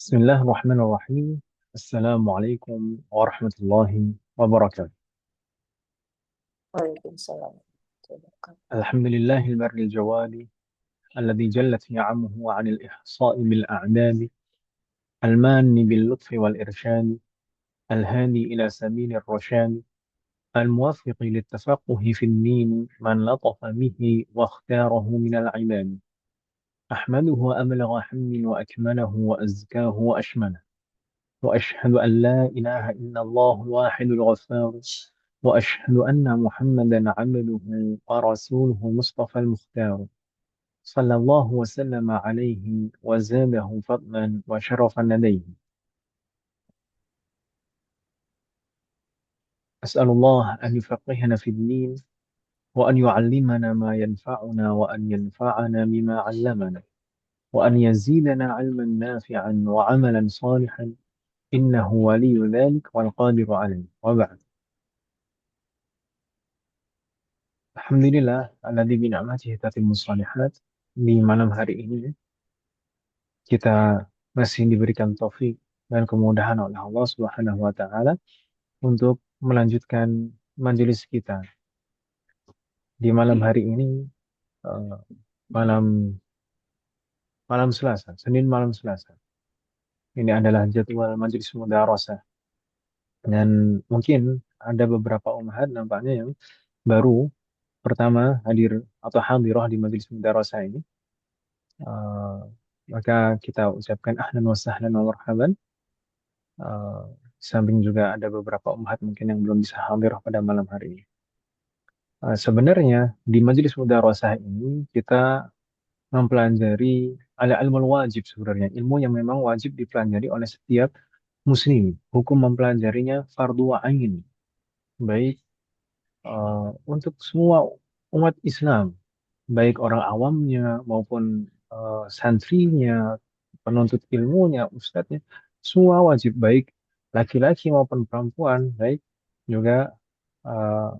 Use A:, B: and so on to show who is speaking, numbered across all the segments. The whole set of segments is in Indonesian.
A: Bismillahirrahmanirrahim. Assalamualaikum warahmatullahi wabarakatuh.
B: Waalaikumsalam warahmatullahi wabarakatuh.
A: Alhamdulillahil barril jawadi alladhi jallat ni'amuhu 'anil ihsa'i bil a'dadi al-manni bil lutfi wal irsyadi al-hadi ila sabilir rasyadi al-muwaffiqi lit tafaqquhi fid din man latafa bihi wa ikhtarahu minal 'ibadi ahmaduhu ablagha hamdin wa akmalahu wa azkahu wa ashmalahu وأشهد أن لا إله إلا الله الواحد الغفار وأشهد أن محمدا عبده ورسوله المصطفى المختار صلى الله وسلم عليه وزاده فضلا وشرفا لديه أسأل الله أن يفقهنا في الدين وأن يعلمنا ما ينفعنا وأن ينفعنا بما علمنا وأن يزيدنا علما نافعا وعملا صالحا إنه ولي ذلك والقادر عليه وبعد. Alhamdulillah, alladzi bi ni'matihi tatimmus shalihat. Di malam hari ini kita masih diberikan taufik dan kemudahan oleh Allah Subhanahu wa taala untuk melanjutkan majelis kita. Di malam hari ini eh, malam malam Selasa, Senin malam Selasa. Ini adalah jadwal majelis mudarasah dan mungkin ada beberapa umahat nampaknya yang baru pertama hadir atau hadirah di majelis mudarasah ini. Eh, maka kita ucapkan ahlan wa sahlan wa marhaban. Eh, samping juga ada beberapa ummahat mungkin yang belum bisa hadir pada malam hari ini. Sebenarnya di majelis mudarasah ini kita mempelajari ala ilmu wajib sebenarnya, ilmu yang memang wajib dipelajari oleh setiap muslim. Hukum mempelajarinya fardu ain, baik untuk semua umat Islam, baik orang awamnya maupun santrinya, penuntut ilmunya, ustadznya, semua wajib baik laki-laki maupun perempuan, baik juga eh,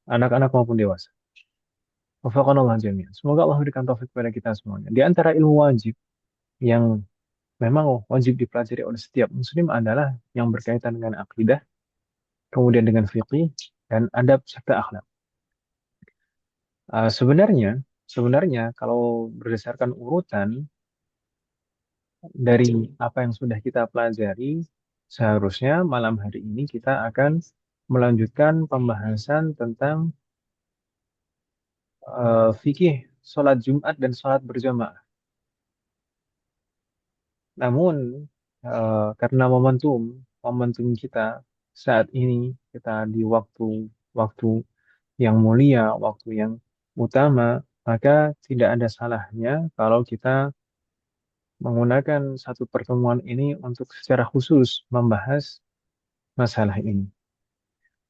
A: anak-anak maupun dewasa. Wafaqanallah jami'an. Semoga Allah berikan taufik kepada kita semuanya. Di antara ilmu wajib yang memang wajib dipelajari oleh setiap muslim adalah yang berkaitan dengan akidah, kemudian dengan fikih dan adab serta akhlak. Sebenarnya kalau berdasarkan urutan dari apa yang sudah kita pelajari, seharusnya malam hari ini kita akan melanjutkan pembahasan tentang fikih sholat Jumat dan sholat berjamaah. Namun karena momentum kita saat ini kita di waktu yang mulia, waktu yang utama, maka tidak ada salahnya kalau kita menggunakan satu pertemuan ini untuk secara khusus membahas masalah ini.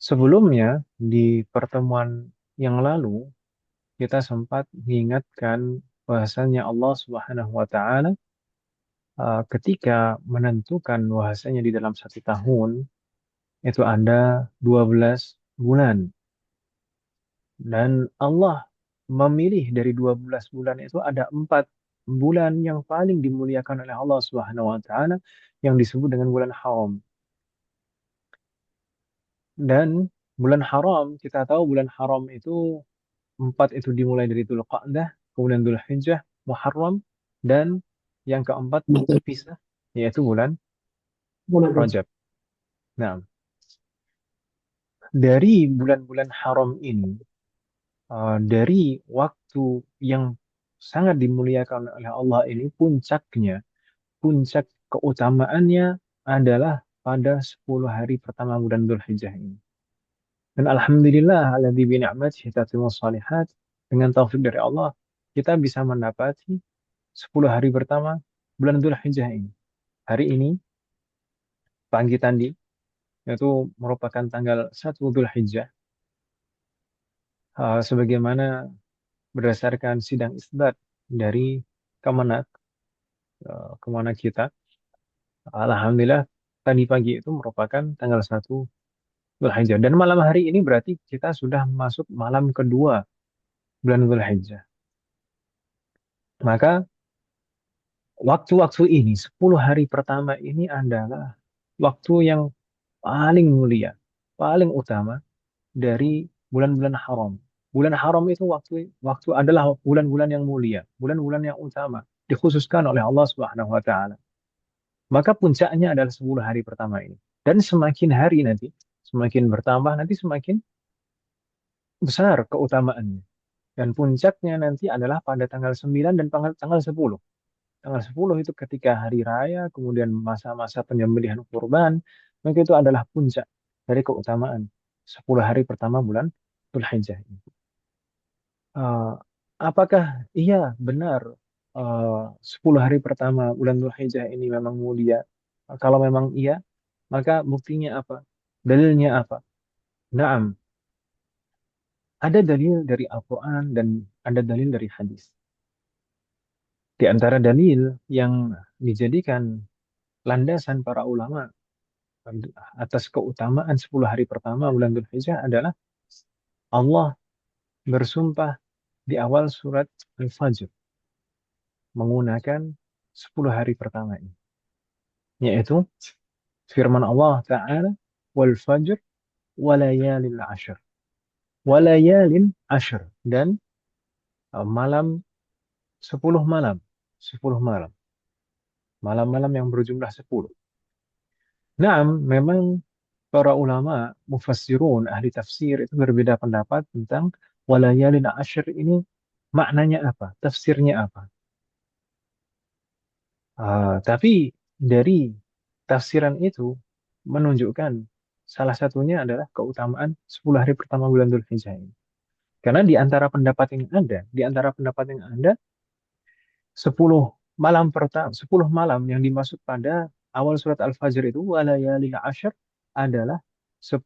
A: Sebelumnya, di pertemuan yang lalu, kita sempat mengingatkan bahasanya Allah Subhanahu wa taala ketika menentukan bahasanya di dalam satu tahun itu ada 12 bulan dan Allah memilih dari 12 bulan itu ada 4 bulan yang paling dimuliakan oleh Allah Subhanahu wa taala yang disebut dengan bulan haram. Dan bulan haram, kita tahu bulan haram itu 4 itu dimulai dari Dzulqa'dah, kemudian Dzulhijjah, Muharram, dan yang keempat terpisah, yaitu bulan
B: Wabarakatuh.
A: Rajab. Nah, dari bulan-bulan haram ini, dari waktu yang sangat dimuliakan oleh Allah ini, puncak keutamaannya adalah pada 10 hari pertama bulan Dzulhijjah ini. Dan Alhamdulillah, alladzi bi ni'matihi tatimmus shalihat, dengan taufik dari Allah, kita bisa mendapati 10 hari pertama bulan Dzulhijjah ini. Hari ini, pagi tadi, yaitu merupakan tanggal 1 Dzulhijjah, sebagaimana berdasarkan sidang isbat dari Kemenak, Kemenak kita, Alhamdulillah, tadi pagi itu merupakan tanggal 1 Dzulhijjah. Dan malam hari ini berarti kita sudah masuk malam kedua bulan Dzulhijjah. Maka waktu-waktu ini, 10 hari pertama ini adalah waktu yang paling mulia, paling utama dari bulan-bulan haram. Bulan haram itu waktu waktu adalah bulan-bulan yang mulia, bulan-bulan yang utama, dikhususkan oleh Allah Subhanahu wa taala. Maka puncaknya adalah 10 hari pertama ini. Dan semakin hari nanti, semakin bertambah nanti semakin besar keutamaannya. Dan puncaknya nanti adalah pada tanggal 9 dan tanggal 10. Tanggal 10 itu ketika hari raya, kemudian masa-masa penyembelihan kurban, maka itu adalah puncak dari keutamaan 10 hari pertama bulan Dzulhijjah ini. Eh, apakah iya benar 10 hari pertama bulan Dzulhijjah ini memang mulia? Kalau memang iya, maka buktinya apa? Dalilnya apa? Naam, ada dalil dari Al-Quran dan ada dalil dari hadis. Di antara dalil yang dijadikan landasan para ulama atas keutamaan 10 hari pertama bulan Dzulhijjah adalah Allah bersumpah di awal surat Al-Fajr menggunakan 10 hari pertama ini, yaitu firman Allah Ta'ala wal fajr walayalin ashr walayalin ashr dan malam 10 malam 10 malam malam-malam yang berjumlah 10. Nah, memang para ulama mufassirun ahli tafsir itu berbeda pendapat tentang walayalin ashr ini maknanya apa, tafsirnya apa. Tapi dari tafsiran itu menunjukkan salah satunya adalah keutamaan 10 hari pertama bulan Dzulhijjah ini. Karena di antara pendapat yang ada, 10 malam pertama, 10 malam yang dimaksud pada awal surat Al-Fajr itu walayalin ashr adalah 10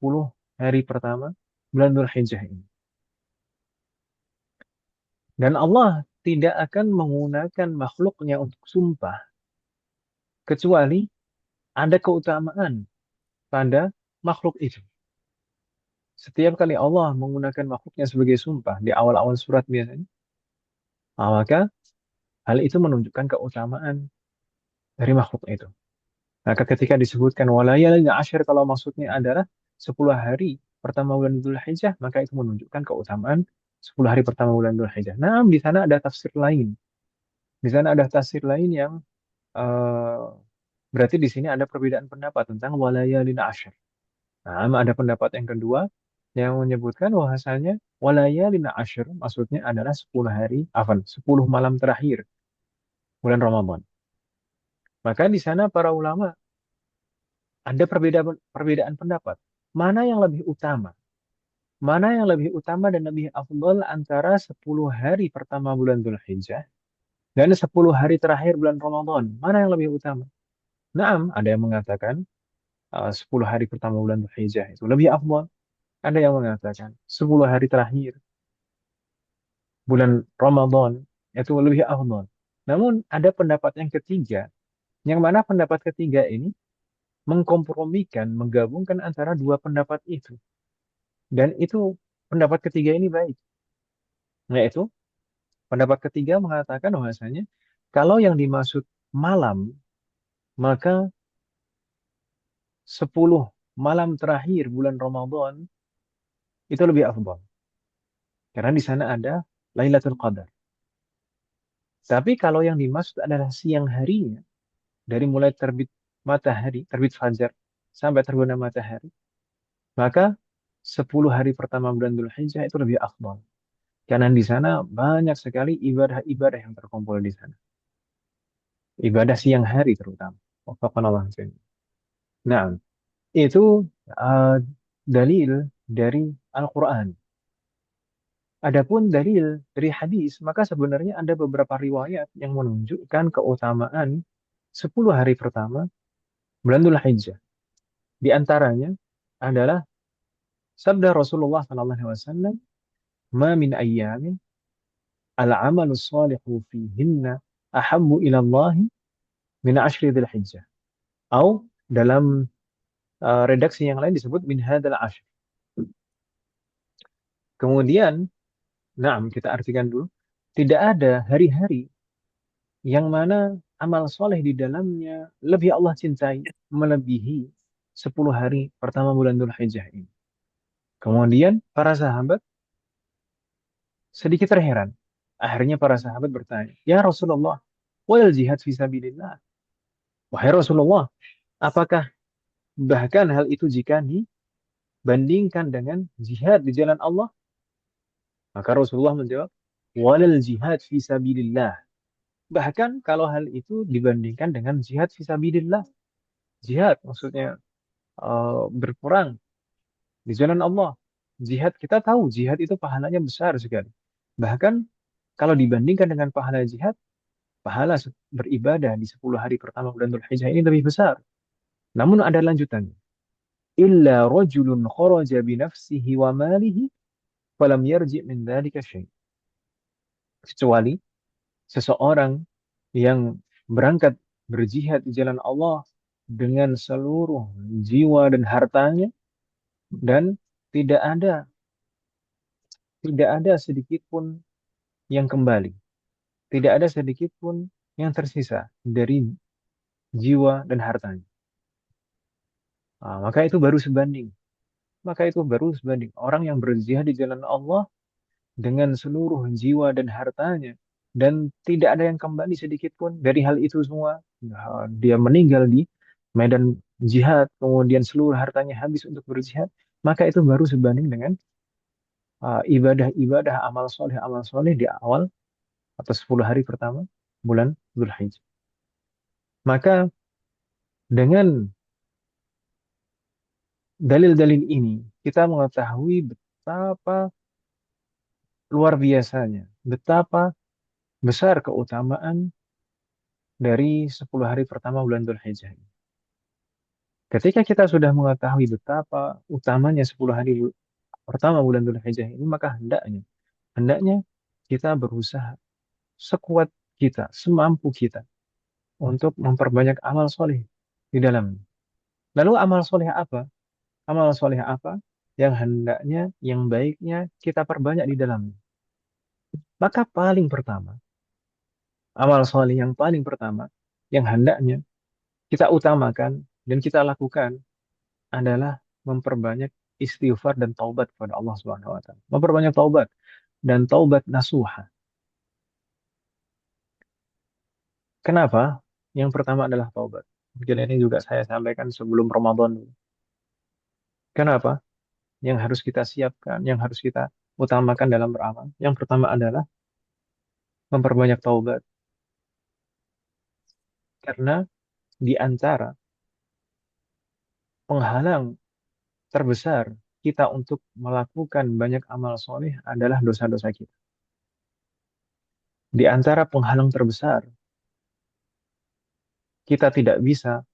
A: hari pertama bulan Dzulhijjah ini. Dan Allah tidak akan menggunakan makhluknya untuk sumpah kecuali ada keutamaan pada makhluk itu. Setiap kali Allah menggunakan makhluknya sebagai sumpah di awal-awal surat biasanya, maka hal itu menunjukkan keutamaan dari makhluk itu. Maka ketika disebutkan walayalin asyir kalau maksudnya adalah 10 hari pertama bulan Dzulhijjah, maka itu menunjukkan keutamaan 10 hari pertama bulan Dzulhijjah. Nah, di sana ada tafsir lain. Di sana ada tafsir lain yang eh, berarti di sini ada perbedaan pendapat tentang walayalin asyir. Nah, ada pendapat yang kedua yang menyebutkan bahwasanya walayalin asyr maksudnya adalah 10 hari, 10 malam terakhir bulan Ramadan. Maka di sana para ulama ada perbedaan pendapat. Mana yang lebih utama? Mana yang lebih utama dan lebih afdal antara 10 hari pertama bulan Dzulhijjah dan 10 hari terakhir bulan Ramadan? Mana yang lebih utama? Naam, ada yang mengatakan 10 hari pertama bulan Dzulhijjah itu lebih afdal. Ada yang mengatakan 10 hari terakhir bulan Ramadan itu lebih afdal. Namun ada pendapat yang ketiga, yang mana pendapat ketiga ini mengkompromikan, menggabungkan antara dua pendapat itu. Dan itu pendapat ketiga ini baik. Yaitu pendapat ketiga mengatakan bahwasanya kalau yang dimaksud malam, maka 10 malam terakhir bulan Ramadan itu lebih afdal. Karena di sana ada Lailatul Qadar. Tapi kalau yang dimaksud adalah siang harinya, dari mulai terbit matahari, terbit fajar, sampai terbenam matahari, maka 10 hari pertama bulan Dzulhijjah itu lebih afdal. Karena di sana banyak sekali ibadah-ibadah yang terkumpul di sana. Ibadah siang hari terutama. Wafaqanallah jami'an. Nah, itu uh, dalil dari Al-Quran. Adapun dalil dari hadis, maka sebenarnya ada beberapa riwayat yang menunjukkan keutamaan 10 hari pertama bulan Dzulhijjah. Di antaranya adalah sabda Rasulullah SAW, "Ma min ayyamin al-amalu salihu fihinna ahabbu ila Allah min ashri Dzulhijjah." Atau dalam redaksi yang lain disebut min hadzal ashr. Kemudian, nah kita artikan dulu, tidak ada hari-hari yang mana amal soleh di dalamnya lebih Allah cintai, melebihi 10 hari pertama bulan Dzulhijjah ini. Kemudian para sahabat sedikit terheran. Akhirnya para sahabat bertanya, "Ya Rasulullah, wal jihad fisabilillah." Wahai Rasulullah, apakah bahkan hal itu jika dibandingkan dengan jihad di jalan Allah? Maka Rasulullah menjawab, "Walal jihad fisabilillah." Bahkan kalau hal itu dibandingkan dengan jihad fisabilillah, jihad maksudnya berperang di jalan Allah. Jihad kita tahu jihad itu pahalanya besar sekali. Bahkan kalau dibandingkan dengan pahala jihad, pahala beribadah di 10 hari pertama bulan Dzulhijjah ini lebih besar. Namun ada lanjutannya. Illa rajulun kharaja binafsihi wa malihi falam yarji' min dzalika syai'. Kecuali seseorang yang berangkat berjihad di jalan Allah dengan seluruh jiwa dan hartanya dan tidak ada tidak ada sedikit pun yang kembali, tidak ada sedikit pun yang tersisa dari jiwa dan hartanya. Maka itu baru sebanding. Maka itu baru sebanding. Orang yang berjihad di jalan Allah dengan seluruh jiwa dan hartanya. Dan tidak ada yang kembali sedikit pun dari hal itu semua. Dia meninggal di medan jihad, kemudian seluruh hartanya habis untuk berjihad. Maka itu baru sebanding dengan ibadah-ibadah, amal soleh di awal atau 10 hari pertama bulan Dzulhijjah. Maka dengan dalil-dalil ini kita mengetahui betapa luar biasanya, betapa besar keutamaan dari 10 hari pertama bulan Dzulhijjah. Ketika kita sudah mengetahui betapa utamanya 10 hari pertama bulan Dzulhijjah ini, maka hendaknya kita berusaha sekuat kita, semampu kita untuk memperbanyak amal soleh di dalamnya. Lalu amal soleh apa? Amal soleh apa yang hendaknya, yang baiknya kita perbanyak di dalamnya? Maka paling pertama, amal soleh yang paling pertama, yang hendaknya kita utamakan dan kita lakukan adalah memperbanyak istighfar dan taubat kepada Allah Subhanahu wa taala. Memperbanyak taubat dan taubat nasuha. Kenapa? Yang pertama adalah taubat. Mungkin ini juga saya sampaikan sebelum Ramadan. Kenapa? Yang harus kita siapkan, yang harus kita utamakan dalam beramal. Yang pertama adalah memperbanyak taubat. Karena di antara penghalang terbesar kita untuk melakukan banyak amal soleh adalah dosa-dosa kita. Di antara penghalang terbesar kita tidak bisa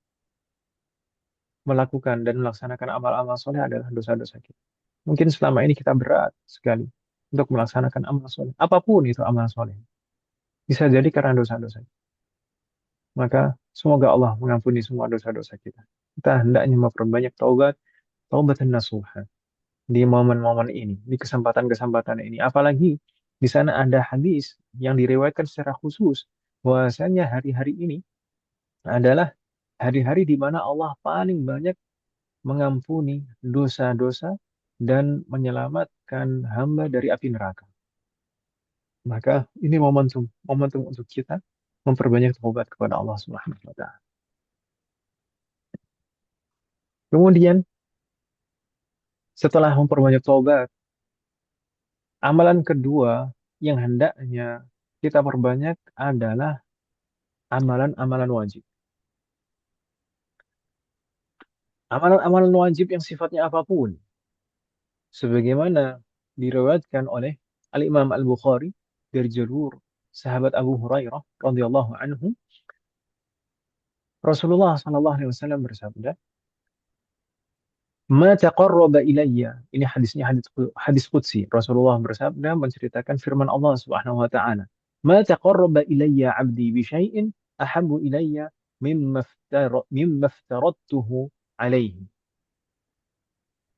A: melakukan dan melaksanakan amal-amal soleh adalah dosa-dosa kita. Mungkin selama ini kita berat sekali untuk melaksanakan amal soleh. Apapun itu amal soleh. Bisa jadi karena dosa-dosa. Maka semoga Allah mengampuni semua dosa-dosa kita. Kita hendaknya memperbanyak taubat, taubat dan nasuha di momen-momen ini, di kesempatan-kesempatan ini. Apalagi di sana ada hadis yang diriwayatkan secara khusus bahwasanya hari-hari ini adalah hari-hari di mana Allah paling banyak mengampuni dosa-dosa dan menyelamatkan hamba dari api neraka. Maka ini momentum, momentum untuk kita memperbanyak taubat kepada Allah Subhanahu wa taala. Kemudian setelah memperbanyak taubat, amalan kedua yang hendaknya kita perbanyak adalah amalan-amalan wajib. Amalan-amalan wajib yang sifatnya apapun. Sebagaimana diriwayatkan oleh Al-Imam Al-Bukhari dari jalur sahabat Abu Hurairah radhiyallahu anhu, Rasulullah sallallahu alaihi wasallam bersabda, "Ma taqarraba ilayya." Ini hadisnya hadis qudsi. Rasulullah bersabda menceritakan firman Allah Subhanahu wa taala, "Ma taqarraba ilayya 'abdi bi syai'in ahabbu ilayya mimma aftaradtuhu alaihi."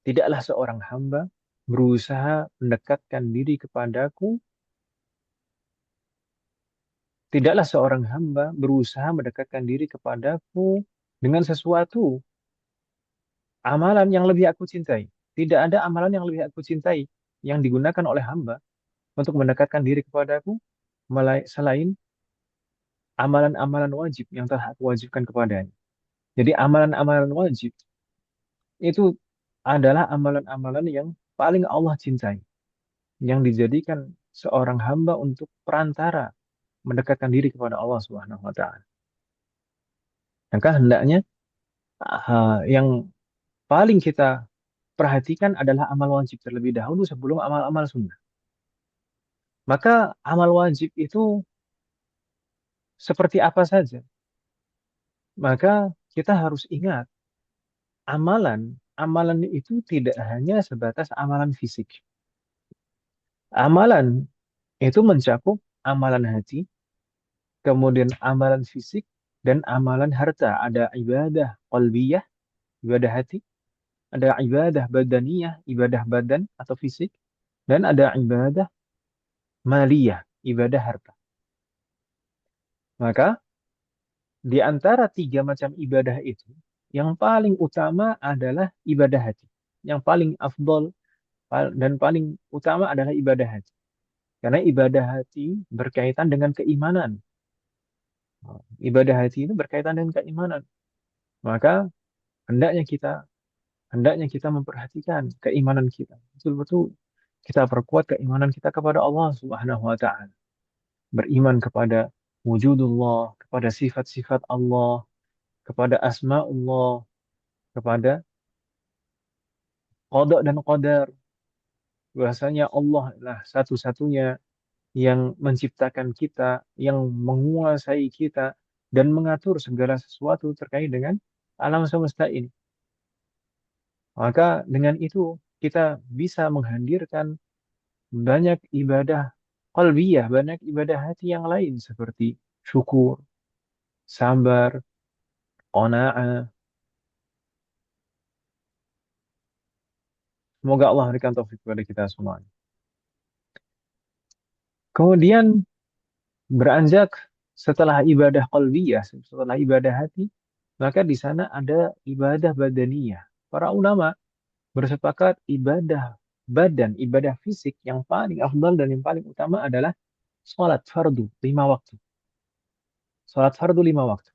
A: Tidaklah seorang hamba berusaha mendekatkan diri kepadaku, Tidaklah seorang hamba berusaha mendekatkan diri kepadaku dengan sesuatu amalan yang lebih aku cintai. Tidak ada amalan yang lebih aku cintai yang digunakan oleh hamba untuk mendekatkan diri kepadaku selain amalan-amalan wajib yang telah aku wajibkan kepadanya. Jadi amalan-amalan wajib itu adalah amalan-amalan yang paling Allah cintai, yang dijadikan seorang hamba untuk perantara mendekatkan diri kepada Allah Subhanahu wa taala. Maka hendaknya yang paling kita perhatikan adalah amal wajib terlebih dahulu sebelum amal-amal sunnah. Maka amal wajib itu seperti apa saja? Maka kita harus ingat, amalan itu tidak hanya sebatas amalan fisik. Amalan itu mencakup amalan hati, kemudian amalan fisik, dan amalan harta. Ada ibadah qalbiyah, ibadah hati, ada ibadah badaniyah, ibadah badan atau fisik, dan ada ibadah maliyah, ibadah harta. Maka di antara tiga macam ibadah itu, yang paling utama adalah ibadah hati. Yang paling afdol dan paling utama adalah ibadah hati. Karena ibadah hati berkaitan dengan keimanan. Ibadah hati itu berkaitan dengan keimanan. Maka hendaknya kita hendaknya kita memperhatikan keimanan kita. Betul-betul kita perkuat keimanan kita kepada Allah Subhanahu wa taala. Beriman kepada wujudullah, kepada sifat-sifat Allah, kepada asmaullah, kepada qada dan qadar. Bahasanya Allah adalah satu-satunya yang menciptakan kita, yang menguasai kita, dan mengatur segala sesuatu terkait dengan alam semesta ini. Maka dengan itu kita bisa menghadirkan banyak ibadah qalbiyah, banyak ibadah hati yang lain seperti syukur, sabar, qanaah. Semoga Allah memberikan taufik kepada kita semua. Kemudian beranjak setelah ibadah qalbiyah, setelah ibadah hati, maka di sana ada ibadah badaniyah. Para ulama bersepakat ibadah badan, ibadah fisik yang paling afdal dan yang paling utama adalah sholat fardu 5 waktu. Sholat fardu 5 waktu.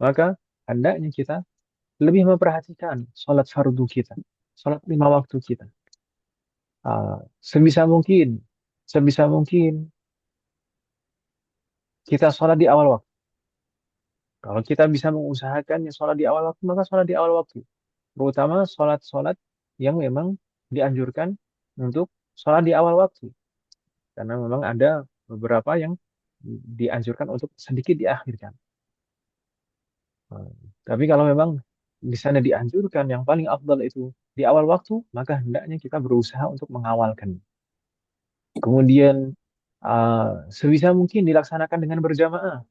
A: Maka hendaknya kita lebih memperhatikan sholat fardu kita, sholat 5 waktu kita. Sebisa mungkin, sebisa mungkin kita sholat di awal waktu. Kalau kita bisa mengusahakannya sholat di awal waktu, maka sholat di awal waktu. Terutama sholat-sholat yang memang dianjurkan untuk sholat di awal waktu. Karena memang ada beberapa yang dianjurkan untuk sedikit diakhirkan. Tapi kalau memang di sana dianjurkan yang paling afdal itu di awal waktu, maka hendaknya kita berusaha untuk mengawalkan. Kemudian sebisa mungkin dilaksanakan dengan berjamaah.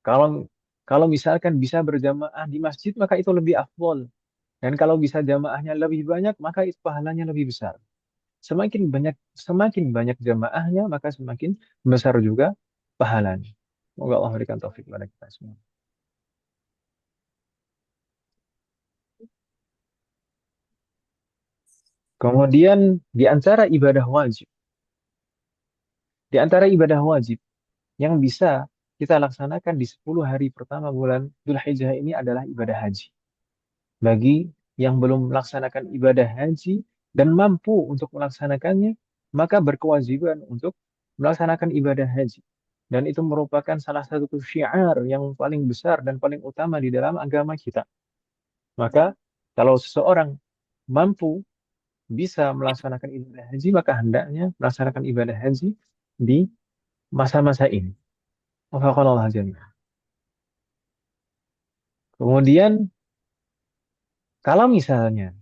A: Kalau kalau misalkan bisa berjamaah di masjid, maka itu lebih afdol. Dan kalau bisa jamaahnya lebih banyak, maka itu pahalanya lebih besar. Semakin banyak jamaahnya, maka semakin besar juga pahalanya. Semoga Allah memberikan taufik kepada kita semua. Kemudian di antara ibadah wajib yang bisa kita laksanakan di 10 hari pertama bulan Dzulhijjah ini adalah ibadah haji. Bagi yang belum melaksanakan ibadah haji dan mampu untuk melaksanakannya, maka berkewajiban untuk melaksanakan ibadah haji. Dan itu merupakan salah satu syiar yang paling besar dan paling utama di dalam agama kita. Maka kalau seseorang mampu bisa melaksanakan ibadah haji, maka hendaknya melaksanakan ibadah haji di masa-masa ini. Wafaqanallah jami'an. Kemudian kalau misalnya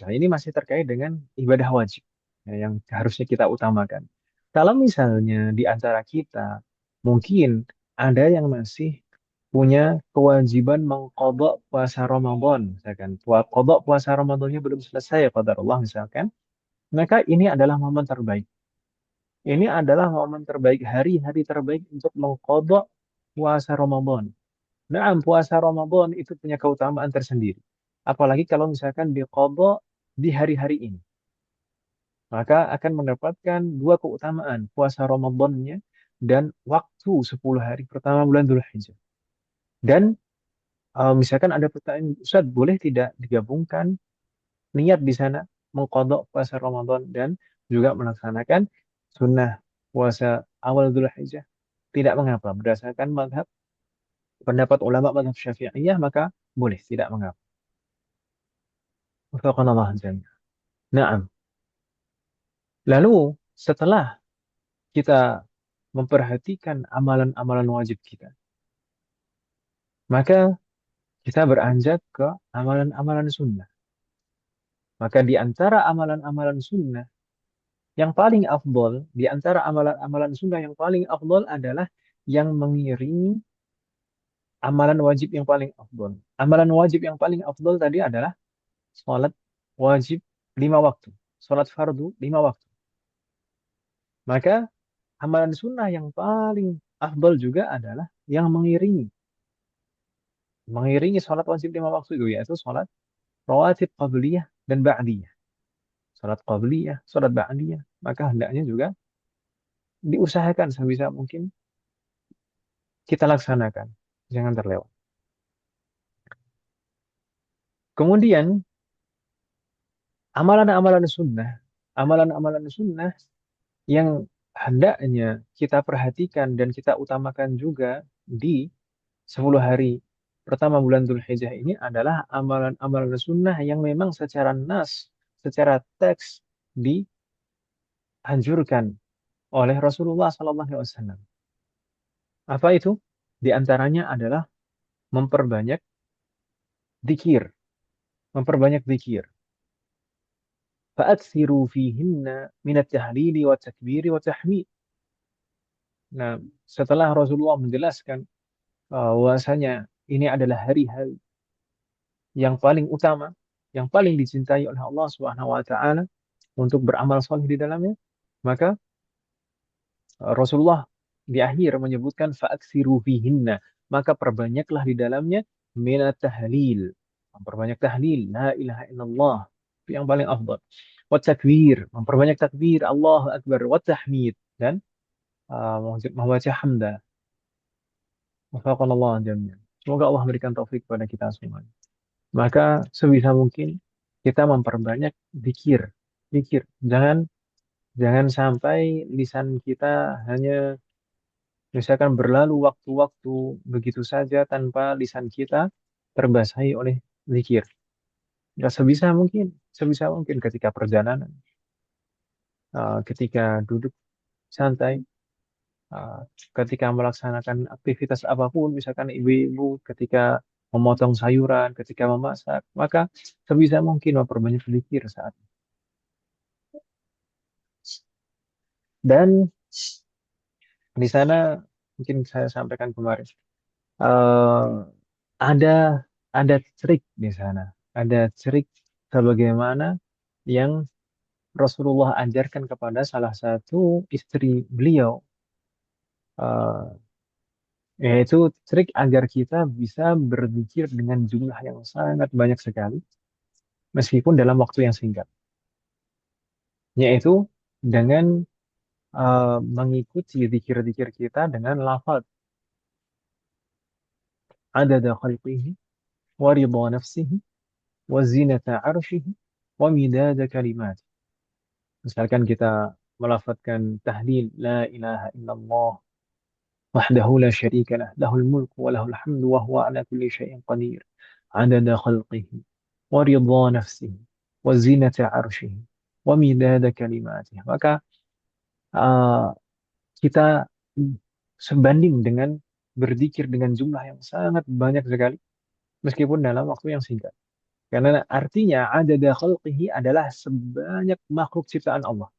A: ini masih terkait dengan ibadah wajib ya, yang harusnya kita utamakan. Kalau misalnya di antara kita mungkin ada yang masih punya kewajiban mengqadha puasa Ramadan, misalkan qadha puasa Ramadannya belum selesai qadar Allah misalkan, maka ini adalah momen terbaik. Ini adalah momen terbaik, hari-hari terbaik untuk mengkodok puasa Ramadan. Nah, puasa Ramadan itu punya keutamaan tersendiri. Apalagi kalau misalkan dikodok di hari-hari ini. Maka akan mendapatkan dua keutamaan. Puasa Ramadannya dan waktu 10 hari pertama bulan Dzulhijjah. Dan misalkan ada pertanyaan, Ustaz, boleh tidak digabungkan niat di sana mengkodok puasa Ramadan dan juga melaksanakan sunnah puasa awal Dzulhijjah? Tidak mengapa. Berdasarkan pendapat ulama mazhab Syafi'iyah, maka boleh, tidak mengapa. Wafaqanallah jami'an. Naam. Lalu setelah kita memperhatikan amalan-amalan wajib kita, maka kita beranjak ke amalan-amalan sunnah. Maka di antara amalan-amalan sunnah yang paling afdol, di antara amalan-amalan sunnah yang paling afdol adalah yang mengiringi amalan wajib yang paling afdol. Amalan wajib yang paling afdol tadi adalah sholat wajib 5 waktu. Sholat fardu 5 waktu. Maka amalan sunnah yang paling afdol juga adalah yang mengiringi sholat wajib 5 waktu itu, yaitu sholat rawatib qabliyah dan ba'diyah. Sholat qabliyah, sholat ba'diyah. Maka hendaknya juga diusahakan sebisa mungkin kita laksanakan. Jangan terlewat. Kemudian, amalan-amalan sunnah yang hendaknya kita perhatikan dan kita utamakan juga di 10 hari pertama bulan Dzulhijjah ini adalah amalan-amalan sunnah yang memang secara nas, secara teks dianjurkan oleh Rasulullah SAW. Apa itu? Di antaranya adalah memperbanyak zikir, memperbanyak zikir. فَأَكْثِرُوا فِيهِنَّ مِنَ التَّهْلِيلِ وَالتَّكْبِيرِ وَالتَّحْمِيدِ. Nah, setelah Rasulullah menjelaskan bahwasanya ini adalah hari-hari yang paling utama, yang paling dicintai oleh Allah Subhanahu wa taala untuk beramal soleh di dalamnya, maka Rasulullah di akhir menyebutkan fa'aksiru fihinna, maka perbanyaklah di dalamnya minat tahlil, memperbanyak tahlil la ilaha illallah, itu yang paling afdal. Wa takbir, memperbanyak takbir Allahu akbar, wa tahmid, dan membaca hamdah. Wafaqanallah jami'an. Semoga Allah memberikan taufik kepada kita semua. Maka sebisa mungkin kita memperbanyak zikir. Zikir. Jangan jangan sampai lisan kita hanya misalkan berlalu waktu-waktu begitu saja tanpa lisan kita terbasahi oleh zikir. Ya sebisa mungkin ketika perjalanan, ketika duduk santai, uh, ketika melaksanakan aktivitas apapun, misalkan ibu-ibu ketika memotong sayuran, ketika memasak, maka sebisa mungkin memperbanyak zikir saat itu. Dan di sana mungkin saya sampaikan kemarin, eh, ada ada trik di sana, ada trik sebagaimana yang Rasulullah ajarkan kepada salah satu istri beliau, eh, yaitu trik agar kita bisa berzikir dengan jumlah yang sangat banyak sekali, meskipun dalam waktu yang singkat, yaitu dengan mengikuti zikir-zikir kita dengan lafaz adada khalqihi wa ridha nafsihi wa zinata arshihi wa midada kalimat. Misalkan kita melafadzkan tahlil la ilaha illallah wahdahu la syarika lah lahul mulku wa lahul hamdu wa huwa ala kulli syai'in qadir adada khalqihi wa ridha nafsihi wa zinata arshihi wa midada kalimatih. Maka uh, kita sebanding dengan berzikir dengan jumlah yang sangat banyak sekali meskipun dalam waktu yang singkat. Karena artinya adada khalqihi adalah sebanyak makhluk ciptaan Allah.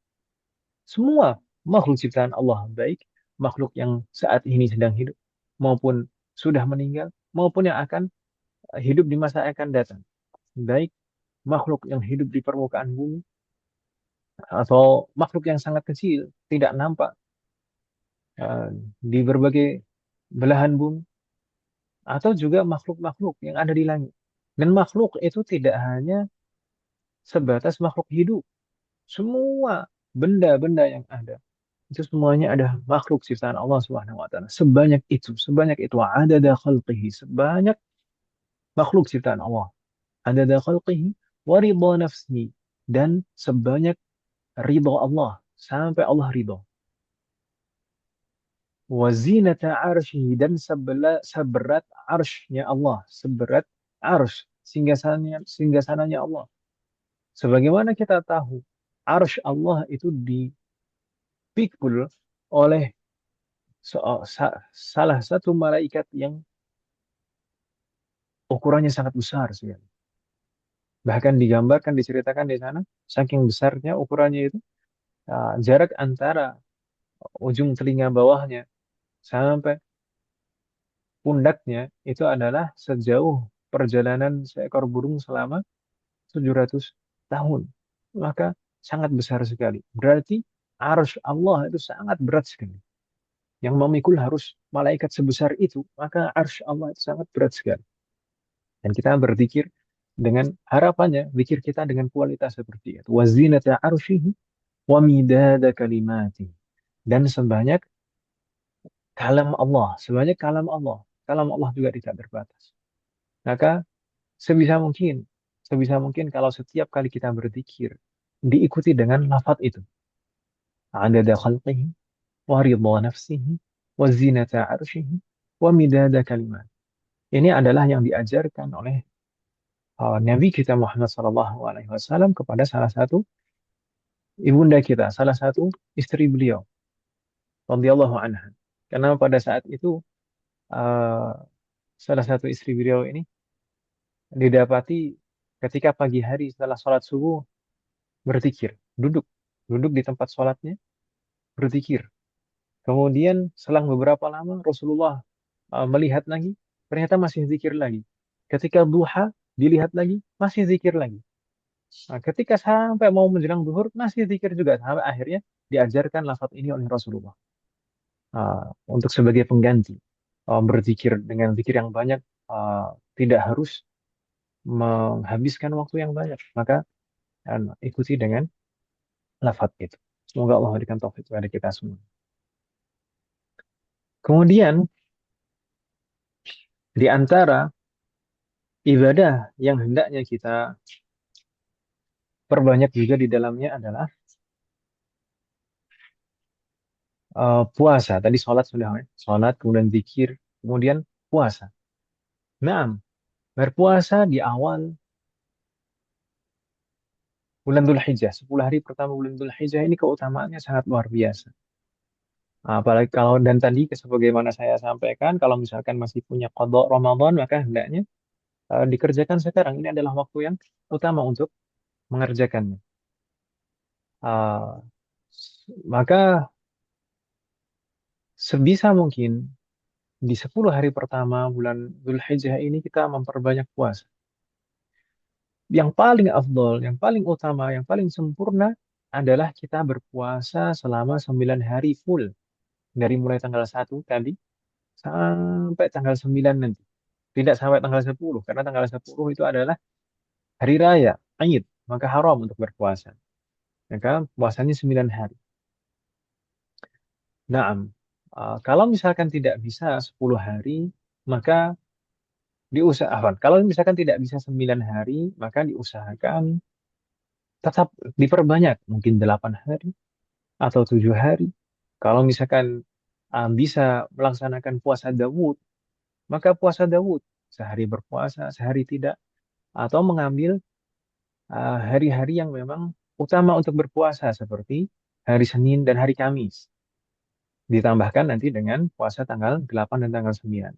A: Semua makhluk ciptaan Allah, baik makhluk yang saat ini sedang hidup maupun sudah meninggal maupun yang akan hidup di masa akan datang. Baik makhluk yang hidup di permukaan bumi atau makhluk yang sangat kecil, tidak nampak eh, di berbagai belahan bumi, atau juga makhluk-makhluk yang ada di langit. Dan makhluk itu tidak hanya sebatas makhluk hidup, semua benda-benda yang ada itu semuanya ada makhluk ciptaan Allah Subhanahu wa taala. Sebanyak itu adada khalqihi, sebanyak makhluk ciptaan Allah. Adada khalqihi wa ridha nafsihi, dan sebanyak ridha Allah, sampai Allah ridha. Wa zinata arsyihi, dan seberat arshnya Allah, seberat arsh, singgasananya Allah. Sebagaimana kita tahu, arsh Allah itu dipikul oleh salah satu malaikat yang ukurannya sangat besar sekali. Bahkan digambarkan, diceritakan di sana, saking besarnya ukurannya itu, jarak antara ujung telinga bawahnya sampai pundaknya itu adalah sejauh perjalanan seekor burung selama 700 tahun. Maka sangat besar sekali. Berarti arsh Allah itu sangat berat sekali. Yang memikul harus malaikat sebesar itu, maka arsh Allah itu sangat berat sekali. Dan kita berzikir dengan harapannya, zikir kita dengan kualitas seperti itu. Wazinata arsyihi wa midada kalimati. Dan sebanyak kalam Allah. Kalam Allah juga tidak terbatas. Maka sebisa mungkin, sebisa mungkin kalau setiap kali kita berzikir, diikuti dengan lafaz itu. Adada khalqihi, wa ridha nafsihi, wa zinata arsyihi, wa midada kalimat. Ini adalah yang diajarkan oleh Nabi kita Muhammad SAW kepada salah satu ibunda kita, salah satu istri beliau, radhiyallahu anha. Karena pada saat itu uh, salah satu istri beliau ini didapati ketika pagi hari setelah sholat subuh berzikir, duduk, duduk di tempat sholatnya berzikir. Kemudian selang beberapa lama Rasulullah melihat lagi, ternyata masih zikir lagi. Ketika duha dilihat lagi, masih zikir lagi. Nah, ketika sampai mau menjelang zuhur masih zikir juga, sampai akhirnya diajarkan lafaz ini oleh Rasulullah. Untuk sebagai pengganti, berzikir dengan zikir yang banyak tidak harus menghabiskan waktu yang banyak, maka ikuti dengan lafaz itu. Semoga Allah memberikan taufik kepada kita semua. Kemudian di antara ibadah yang hendaknya kita perbanyak juga di dalamnya adalah puasa. Tadi sholat sudah, ya. Sholat, kemudian zikir, kemudian puasa. Nah, berpuasa di awal bulan Dzulhijjah, 10 hari pertama bulan Dzulhijjah ini keutamaannya sangat luar biasa. Apalagi kalau, dan tadi sebagaimana saya sampaikan, kalau misalkan masih punya qada Ramadan, maka hendaknya dikerjakan sekarang. Ini adalah waktu yang utama untuk mengerjakannya. Uh, maka sebisa mungkin di 10 hari pertama bulan Dzulhijjah ini kita memperbanyak puasa. Yang paling afdol, yang paling utama, yang paling sempurna adalah kita berpuasa selama 9 hari full. Dari mulai tanggal 1 tadi sampai tanggal 9 nanti. Tidak sampai tanggal 10, karena tanggal 10 itu adalah hari raya, Aid, maka haram untuk berpuasa. Maka puasanya 9 hari. Naam. Kalau misalkan tidak bisa 10 hari, maka diusahakan. Kalau misalkan tidak bisa 9 hari, maka diusahakan tetap diperbanyak. Mungkin 8 hari atau 7 hari. Kalau misalkan bisa melaksanakan puasa Dawud, maka puasa Dawud. Sehari berpuasa, sehari tidak. Atau mengambil hari-hari yang memang utama untuk berpuasa, seperti hari Senin dan hari Kamis. Ditambahkan nanti dengan puasa tanggal 8 dan tanggal 9.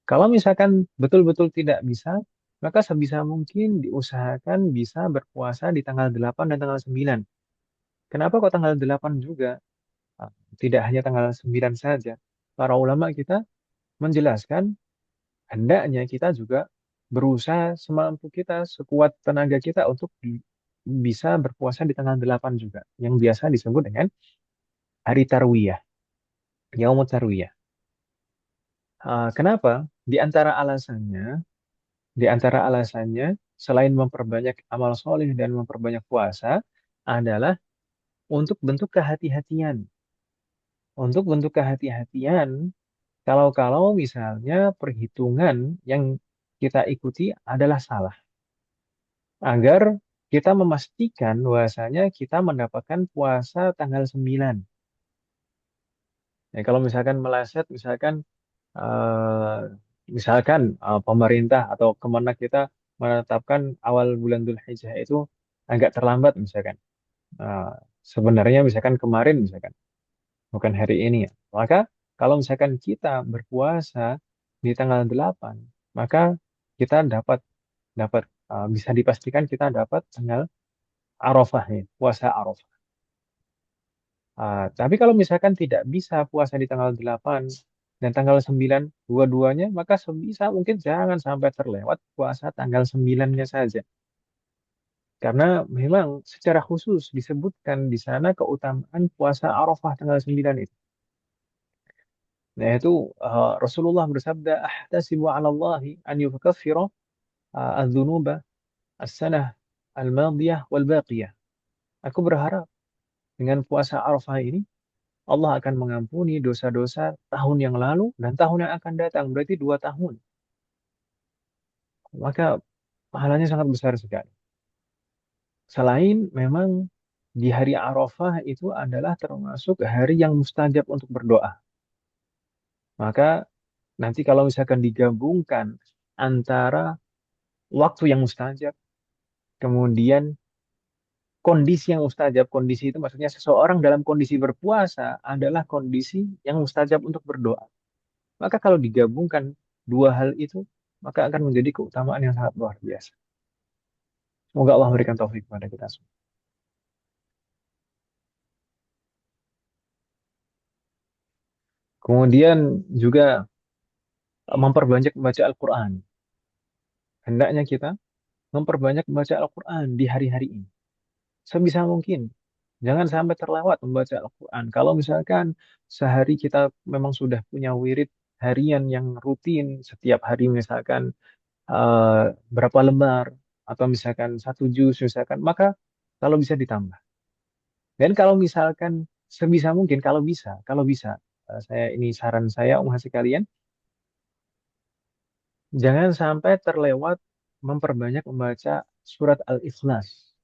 A: Kalau misalkan betul-betul tidak bisa, maka sebisa mungkin diusahakan bisa berpuasa di tanggal 8 dan tanggal 9. Kenapa kok tanggal 8 juga? Ah, Tidak hanya tanggal 9 saja. Para ulama kita menjelaskan hendaknya kita juga berusaha semampu kita, sekuat tenaga kita untuk bisa berpuasa di tanggal 8 juga, yang biasa disebut dengan hari Tarwiyah, Yaumut Tarwiyah. Kenapa? Di antara alasannya, di antara alasannya, selain memperbanyak amal soleh dan memperbanyak puasa, adalah untuk bentuk kehati-hatian. Untuk bentuk kehati-hatian, kalau-kalau misalnya perhitungan yang kita ikuti adalah salah, agar kita memastikan bahwasanya kita mendapatkan puasa tanggal 9. Ya, kalau misalkan meleset, eh, pemerintah atau Kemenak kita menetapkan awal bulan Dzulhijjah itu agak terlambat misalkan. Eh, Sebenarnya misalkan kemarin misalkan, bukan hari ini ya. Maka kalau misalkan kita berpuasa di tanggal 8, maka kita dapat dapat bisa dipastikan kita dapat tanggal Arafah nih, puasa Arafah. Tapi kalau misalkan tidak bisa puasa di tanggal 8 dan tanggal 9 dua-duanya, maka sebisa mungkin jangan sampai terlewat puasa tanggal 9-nya saja. Karena memang secara khusus disebutkan di sana keutamaan puasa Arafah tanggal 9 itu. Yaitu Rasulullah bersabda, "Ahtasibu 'ala Allahi an yukaffira adz-dzunuba as-sanah al-madiyah wal baqiyah." Aku berharap dengan puasa Arafah ini Allah akan mengampuni dosa-dosa tahun yang lalu dan tahun yang akan datang, berarti 2 tahun. Maka pahalanya sangat besar sekali. Selain memang di hari Arafah itu adalah termasuk hari yang mustajab untuk berdoa. Maka nanti kalau misalkan digabungkan antara waktu yang mustajab, kemudian kondisi yang mustajab, kondisi itu maksudnya seseorang dalam kondisi berpuasa adalah kondisi yang mustajab untuk berdoa. Maka kalau digabungkan dua hal itu, maka akan menjadi keutamaan yang sangat luar biasa. Semoga Allah memberikan taufik kepada kita semua. Kemudian juga memperbanyak membaca Al-Quran. Hendaknya kita memperbanyak membaca Al-Quran di hari-hari ini. Sebisa mungkin. Jangan sampai terlewat membaca Al-Quran. Kalau misalkan sehari kita memang sudah punya wirid harian yang rutin, setiap hari misalkan berapa lembar, atau misalkan 1 juz, misalkan, maka kalau bisa ditambah. Dan kalau misalkan sebisa mungkin, kalau bisa, saya ini saran saya, sekalian, jangan sampai terlewat memperbanyak membaca surat Al-Ikhlas.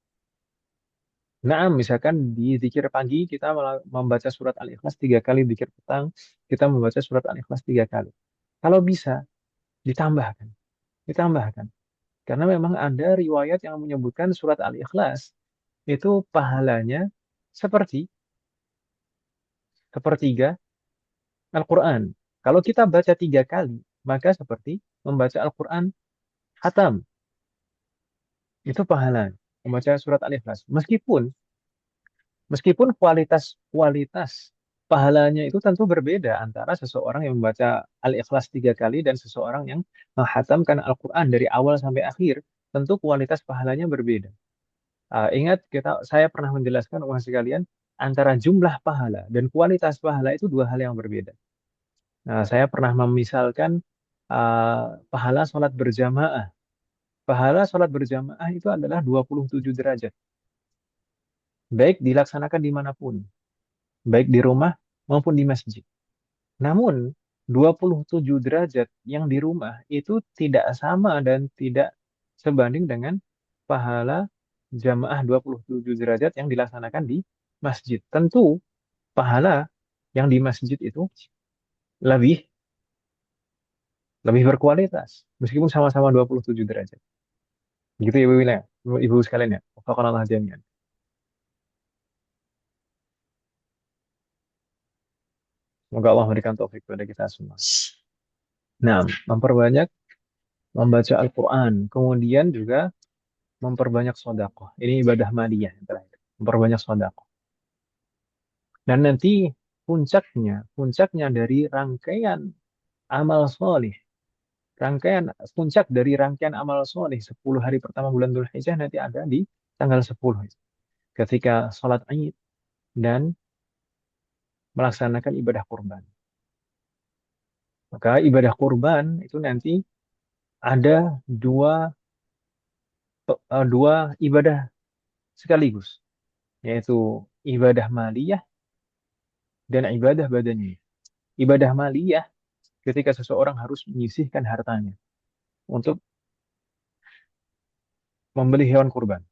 A: Nah, misalkan di zikir pagi kita membaca surat Al-Ikhlas 3 kali, zikir petang kita membaca surat Al-Ikhlas 3 kali. Kalau bisa, ditambahkan, ditambahkan. Karena memang ada riwayat yang menyebutkan surat Al-Ikhlas itu pahalanya seperti sepertiga Al-Quran. Kalau kita baca 3 kali, maka seperti membaca Al-Quran hatam. Itu pahala membaca surat Al-Ikhlas. Meskipun kualitas pahalanya itu tentu berbeda antara seseorang yang membaca Al-Ikhlas 3 kali dan seseorang yang menghatamkan Al-Quran dari awal sampai akhir. Tentu kualitas pahalanya berbeda. Ingat, saya pernah menjelaskan umat sekalian, antara jumlah pahala dan kualitas pahala itu dua hal yang berbeda. Nah, saya pernah memisalkan pahala sholat berjamaah. Pahala sholat berjamaah itu adalah 27 derajat. Baik dilaksanakan dimanapun. Baik di rumah maupun di masjid. Namun, 27 derajat yang di rumah itu tidak sama dan tidak sebanding dengan pahala jamaah 27 derajat yang dilaksanakan di masjid. Tentu, pahala yang di masjid itu lebih lebih berkualitas, meskipun sama-sama 27 derajat. Gitu ya, Ibu Wina, Ibu sekalian ya. Wafaqanallah jami'an. Semoga Allah memberikan taufik kepada kita semua. Nah, memperbanyak membaca Al-Quran, kemudian juga memperbanyak sodakoh. Ini ibadah maliyah yang terakhir. Memperbanyak sodakoh. Dan nanti puncaknya dari rangkaian amal soleh, puncak dari rangkaian amal soleh 10 hari pertama bulan Dzulhijjah nanti ada di tanggal 10 itu, ketika sholat Id dan melaksanakan ibadah kurban. Maka ibadah kurban itu nanti ada dua ibadah sekaligus, yaitu ibadah maliyah dan ibadah badaniyah. Ibadah maliyah ketika seseorang harus menyisihkan hartanya untuk membeli hewan kurban.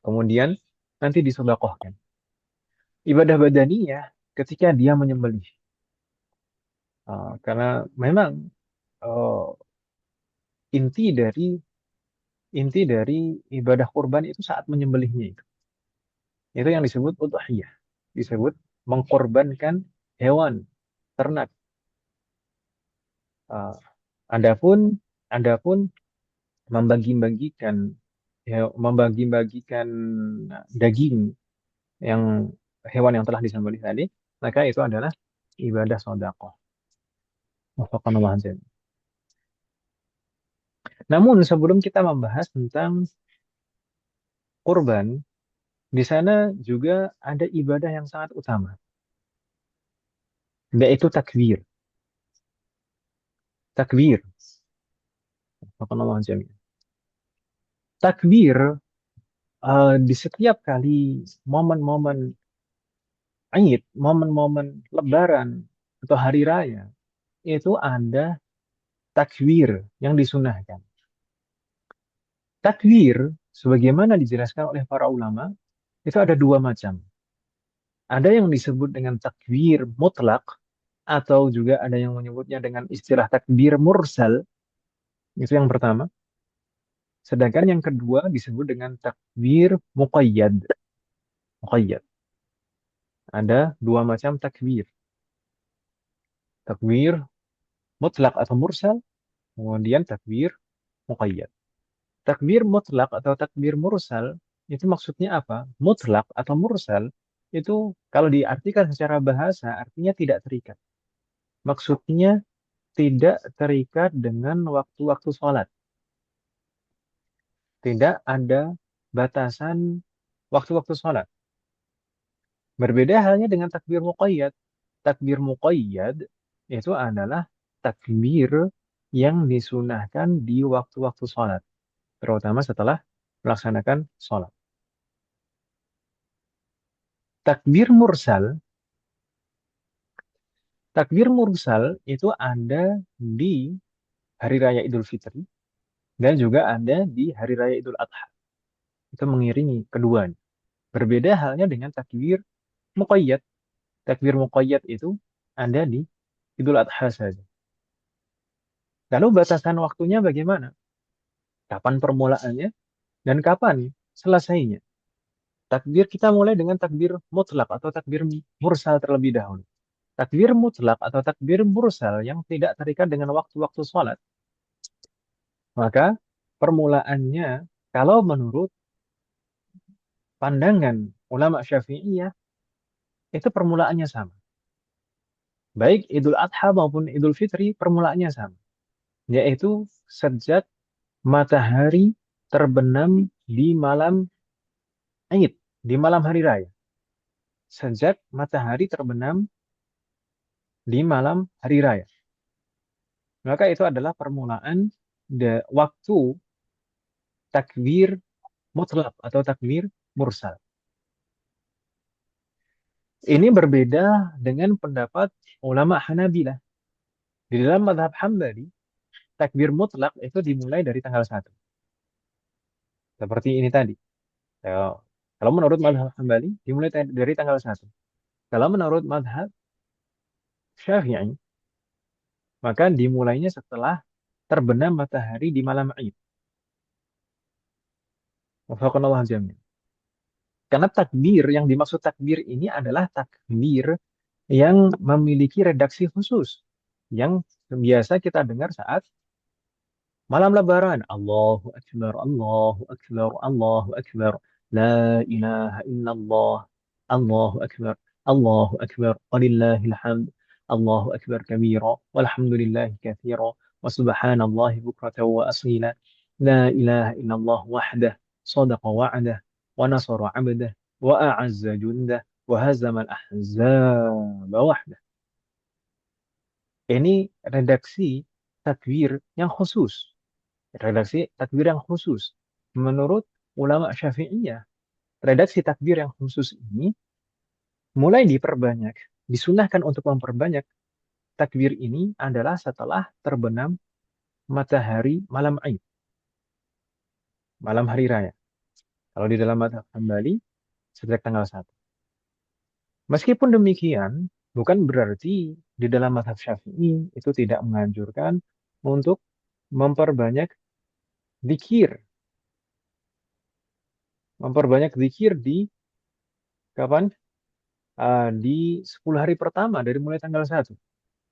A: Kemudian nanti disedekahkan. Ibadah badaniyah ketika dia menyembelih. Karena memang uh, inti dari inti dari ibadah kurban itu saat menyembelihnya itu. Itu yang disebut udhiyah. Disebut mengkorbankan hewan ternak. Uh, adapun adapun membagi-bagikan membagi-bagikan daging yang hewan yang telah disembelih tadi, maka itu adalah ibadah sedekah. Wafaqanallahu azza. Namun sebelum kita membahas tentang kurban, di sana juga ada ibadah yang sangat utama, yaitu takbir. Takbir. Wafaqanallahu azza. Takbir di setiap kali momen-momen Id, momen-momen Lebaran atau hari raya, itu ada takbir yang disunahkan. Takbir, sebagaimana dijelaskan oleh para ulama, itu ada dua macam. Ada yang disebut dengan takbir mutlak, atau juga ada yang menyebutnya dengan istilah takbir mursal. Itu yang pertama. Sedangkan yang kedua disebut dengan takbir muqayyad. Muqayyad. Ada dua macam takbir. Takbir mutlak atau mursal, kemudian takbir muqayyad. Takbir mutlak atau takbir mursal itu maksudnya apa? Mutlak atau mursal itu kalau diartikan secara bahasa artinya tidak terikat. Maksudnya tidak terikat dengan waktu-waktu sholat. Tidak ada batasan waktu-waktu sholat. Berbeda halnya dengan takbir muqayyad. Takbir muqayyad itu adalah takbir yang disunahkan di waktu-waktu sholat. Terutama setelah melaksanakan sholat. Takbir mursal, takbir mursal itu ada di hari raya Idul Fitri dan juga ada di hari raya Idul Adha. Itu mengiringi keduanya. Berbeda halnya dengan takbir muqayyad. Takbir muqayyad itu ada di Idul Adha saja. Lalu batasan waktunya bagaimana? Kapan permulaannya dan kapan selesainya? Takbir kita mulai dengan takbir mutlak atau takbir mursal terlebih dahulu. Takbir mutlak atau takbir mursal yang tidak terikat dengan waktu-waktu sholat. Maka permulaannya, kalau menurut pandangan ulama Syafi'iyah, itu permulaannya sama. Baik Idul Adha maupun Idul Fitri, permulaannya sama. Yaitu sejak matahari terbenam di malam Id, di malam hari raya. Sejak matahari terbenam di malam hari raya. Maka itu adalah permulaan waktu takbir mutlak atau takbir mursal. Ini berbeda dengan pendapat ulama Hanabilah. Di dalam mazhab Hambali, takbir mutlak itu dimulai dari tanggal 1. Seperti ini tadi. Ya, kalau menurut mazhab Hambali, dimulai dari tanggal 1. Kalau menurut mazhab Syafi'i, maka dimulainya setelah terbenam matahari di malam Id. Wafaqanallahu jami'an. Karena takbir, yang dimaksud takbir ini adalah takbir yang memiliki redaksi khusus. Yang biasa kita dengar saat malam Lebaran. Allahu Akbar, Allahu Akbar, Allahu Akbar. La ilaha illallah. Allahu Akbar, Allahu Akbar. Walillahil hamd. Allahu Akbar kabira. Walhamdulillahi kathira. Wa subhanallahi bukratan wa asila. La ilaha illallah wahdah, sadaqa wa'dah, wa nasara 'abdah, wa a'azza jundah, wa hazama al-ahzaba wahdah. Ini redaksi takbir yang khusus. Redaksi takbir yang khusus. Menurut ulama Syafi'iyah, redaksi takbir yang khusus ini mulai diperbanyak. Disunahkan untuk memperbanyak takbir ini adalah setelah terbenam matahari malam Id, malam hari raya. Kalau di dalam mazhab Hambali, sejak tanggal 1. Meskipun demikian, bukan berarti di dalam mazhab Syafi'i itu tidak menganjurkan untuk memperbanyak zikir. Memperbanyak zikir di kapan? Di 10 hari pertama dari mulai tanggal 1.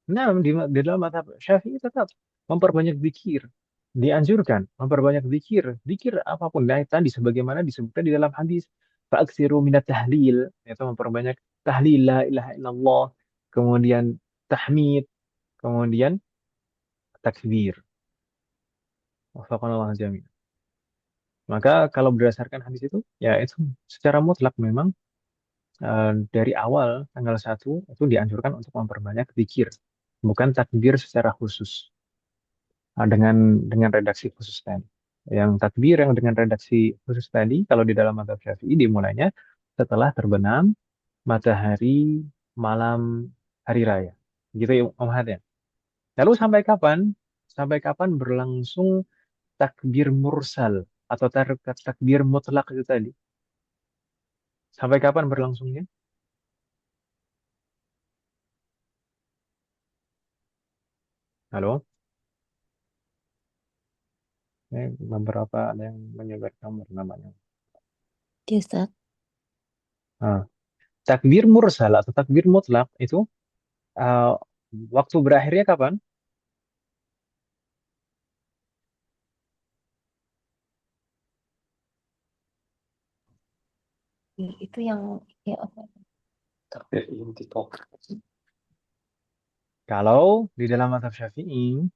A: Nah, di dalam mazhab Syafi'i tetap memperbanyak zikir. Dianjurkan memperbanyak zikir. Zikir apapun. Nah, tadi sebagaimana disebutkan di dalam hadis. Fa'aksiru minat tahlil. Yaitu memperbanyak tahlil la ilaha illallah. Kemudian tahmid. Kemudian takbir. Wafaqanallah jami'an. Maka kalau berdasarkan hadis itu, ya itu secara mutlak memang dari awal tanggal 1 itu dianjurkan untuk memperbanyak zikir. Bukan takbir secara khusus. Dengan redaksi khusus tadi. Yang takbir yang dengan redaksi khusus tadi, kalau di dalam mazhab Syafi'i dimulainya setelah terbenam matahari malam hari raya. Gitu ya Om Had ya. Lalu sampai kapan? Sampai kapan berlangsung takbir mursal atau takbir mutlak itu tadi? Sampai kapan berlangsungnya? Halo? Ini beberapa ada yang menyebar gambar namanya.
B: Iya, Ustaz.
A: Nah, takbir mursal atau takbir mutlak itu uh, waktu berakhirnya kapan?
B: Ya, itu yang ya apa?
A: Kalau di dalam mazhab Syafi'i,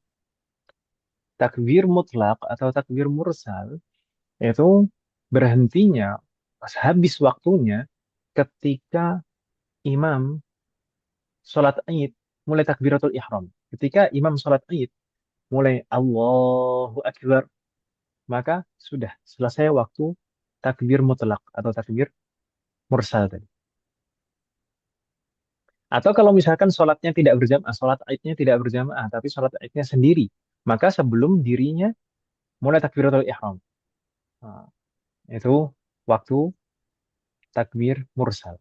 A: takbir mutlak atau takbir mursal itu berhentinya pas habis waktunya ketika imam sholat Id mulai takbiratul ihram. Ketika imam sholat Id mulai Allahu Akbar, maka sudah selesai waktu takbir mutlak atau takbir mursal tadi. Atau kalau misalkan sholatnya tidak berjamaah, sholat Idnya tidak berjamaah, tapi sholat Idnya sendiri, maka sebelum dirinya mulai takbiratul ihram. Nah, itu waktu takbir mursal.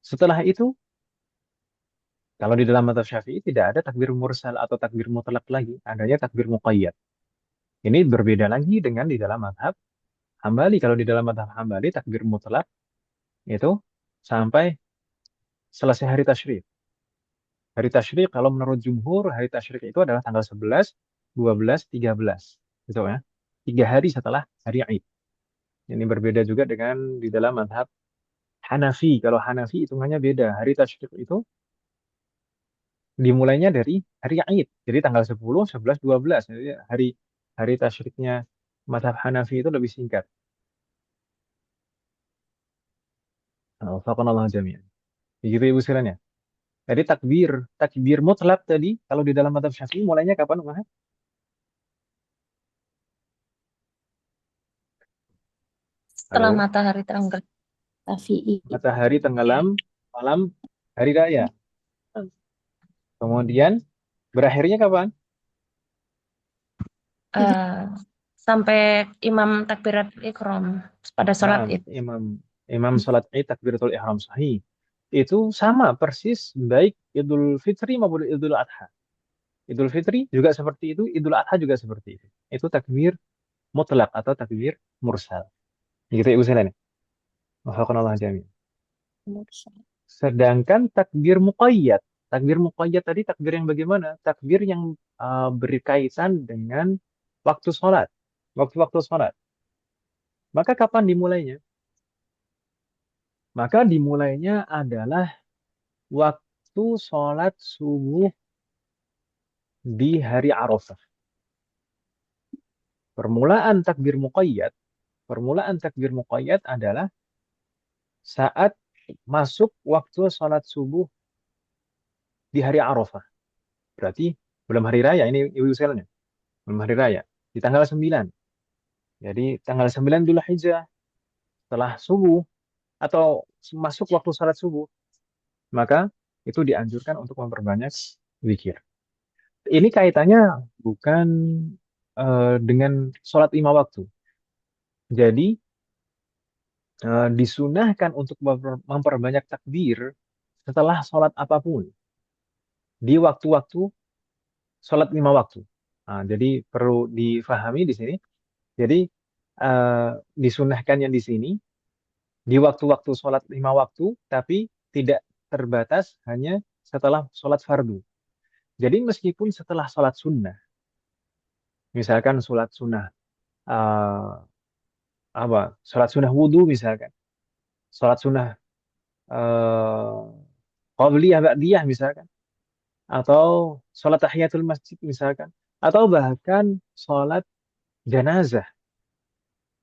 A: Setelah itu, kalau di dalam mazhab Syafi'i tidak ada takbir mursal atau takbir mutlak lagi, adanya takbir muqayyad. Ini berbeda lagi dengan di dalam mazhab Hambali. Kalau di dalam mazhab Hambali, takbir mutlak itu sampai selesai hari tasyrik. Hari tasyrik, kalau menurut jumhur, hari tasyrik itu adalah tanggal 11, 12, 13. Gitu ya. 3 hari setelah hari Id. Ini berbeda juga dengan di dalam mazhab Hanafi. Kalau Hanafi hitungannya beda. Hari tasyrik itu dimulainya dari hari Id. Jadi tanggal 10, 11, 12. Jadi hari hari tasyriknya mazhab Hanafi itu lebih singkat. Faqanallahu jami'an. Begitu Ibu sekalian ya. Jadi takbir mutlak tadi kalau di dalam mazhab Syafi'i mulainya kapan, Umar?
B: Setelah
A: Halo.
B: matahari terangkat Syafi'i.
A: Matahari tenggelam malam hari raya. Kemudian berakhirnya kapan?
B: eh, sampai imam takbirat ikram pada sholat
A: Nah,
B: id.
A: imam imam salat Id takbiratul ihram sahih. Itu sama persis baik Idul Fitri maupun Idul Adha. Idul Fitri juga seperti itu, Idul Adha juga seperti itu. Itu takbir mutlak atau takbir mursal. Gitu ya Ibu sekalian. Wafaqqanallah jami'an. Sedangkan takbir muqayyad tadi takbir yang bagaimana? Takbir yang berkaitan dengan waktu sholat, waktu-waktu sholat. Maka kapan dimulainya? Maka dimulainya adalah waktu sholat subuh di hari Arafah. Permulaan takbir muqayyad, permulaan takbir muqayyad adalah saat masuk waktu sholat subuh di hari Arafah. Berarti belum hari raya, ini ibu selnya. Belum hari raya. Di tanggal 9. Jadi tanggal 9 Dzulhijjah setelah subuh atau masuk waktu sholat subuh, maka itu dianjurkan untuk memperbanyak zikir. Ini kaitannya bukan dengan sholat lima waktu. Jadi disunahkan untuk memperbanyak takbir setelah sholat apapun di waktu-waktu sholat lima waktu. Nah, jadi perlu difahami di sini. Jadi disunahkannya di sini di waktu-waktu sholat lima waktu, tapi tidak terbatas hanya setelah sholat fardu. Jadi meskipun setelah sholat sunnah, misalkan sholat sunnah eh, apa? Sholat sunnah wudhu misalkan, sholat sunnah eh, qabliyah ba'diyah misalkan, atau sholat tahiyatul masjid misalkan, atau bahkan sholat jenazah,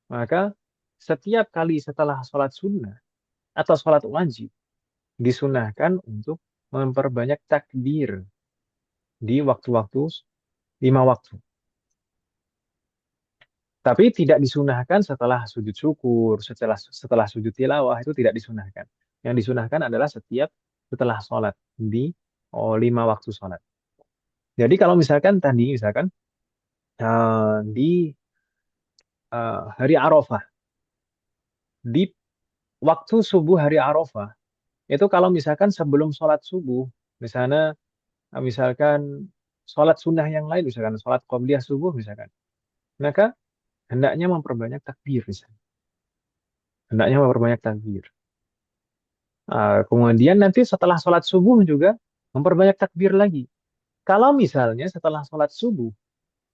A: maka setiap kali setelah sholat sunnah atau sholat wajib disunahkan untuk memperbanyak takbir di waktu-waktu lima waktu. Tapi tidak disunahkan setelah sujud syukur, setelah sujud tilawah itu tidak disunahkan. Yang disunahkan adalah setiap setelah sholat di lima waktu sholat. Jadi kalau misalkan tadi misalkan di hari Arafah, di waktu subuh hari Arafah itu kalau misalkan sebelum sholat subuh, misalnya misalkan sholat sunnah yang lain, misalkan sholat qobliyah subuh misalkan, maka hendaknya memperbanyak takbir misalnya. Hendaknya memperbanyak takbir. Kemudian nanti setelah sholat subuh juga memperbanyak takbir lagi. Kalau misalnya setelah sholat subuh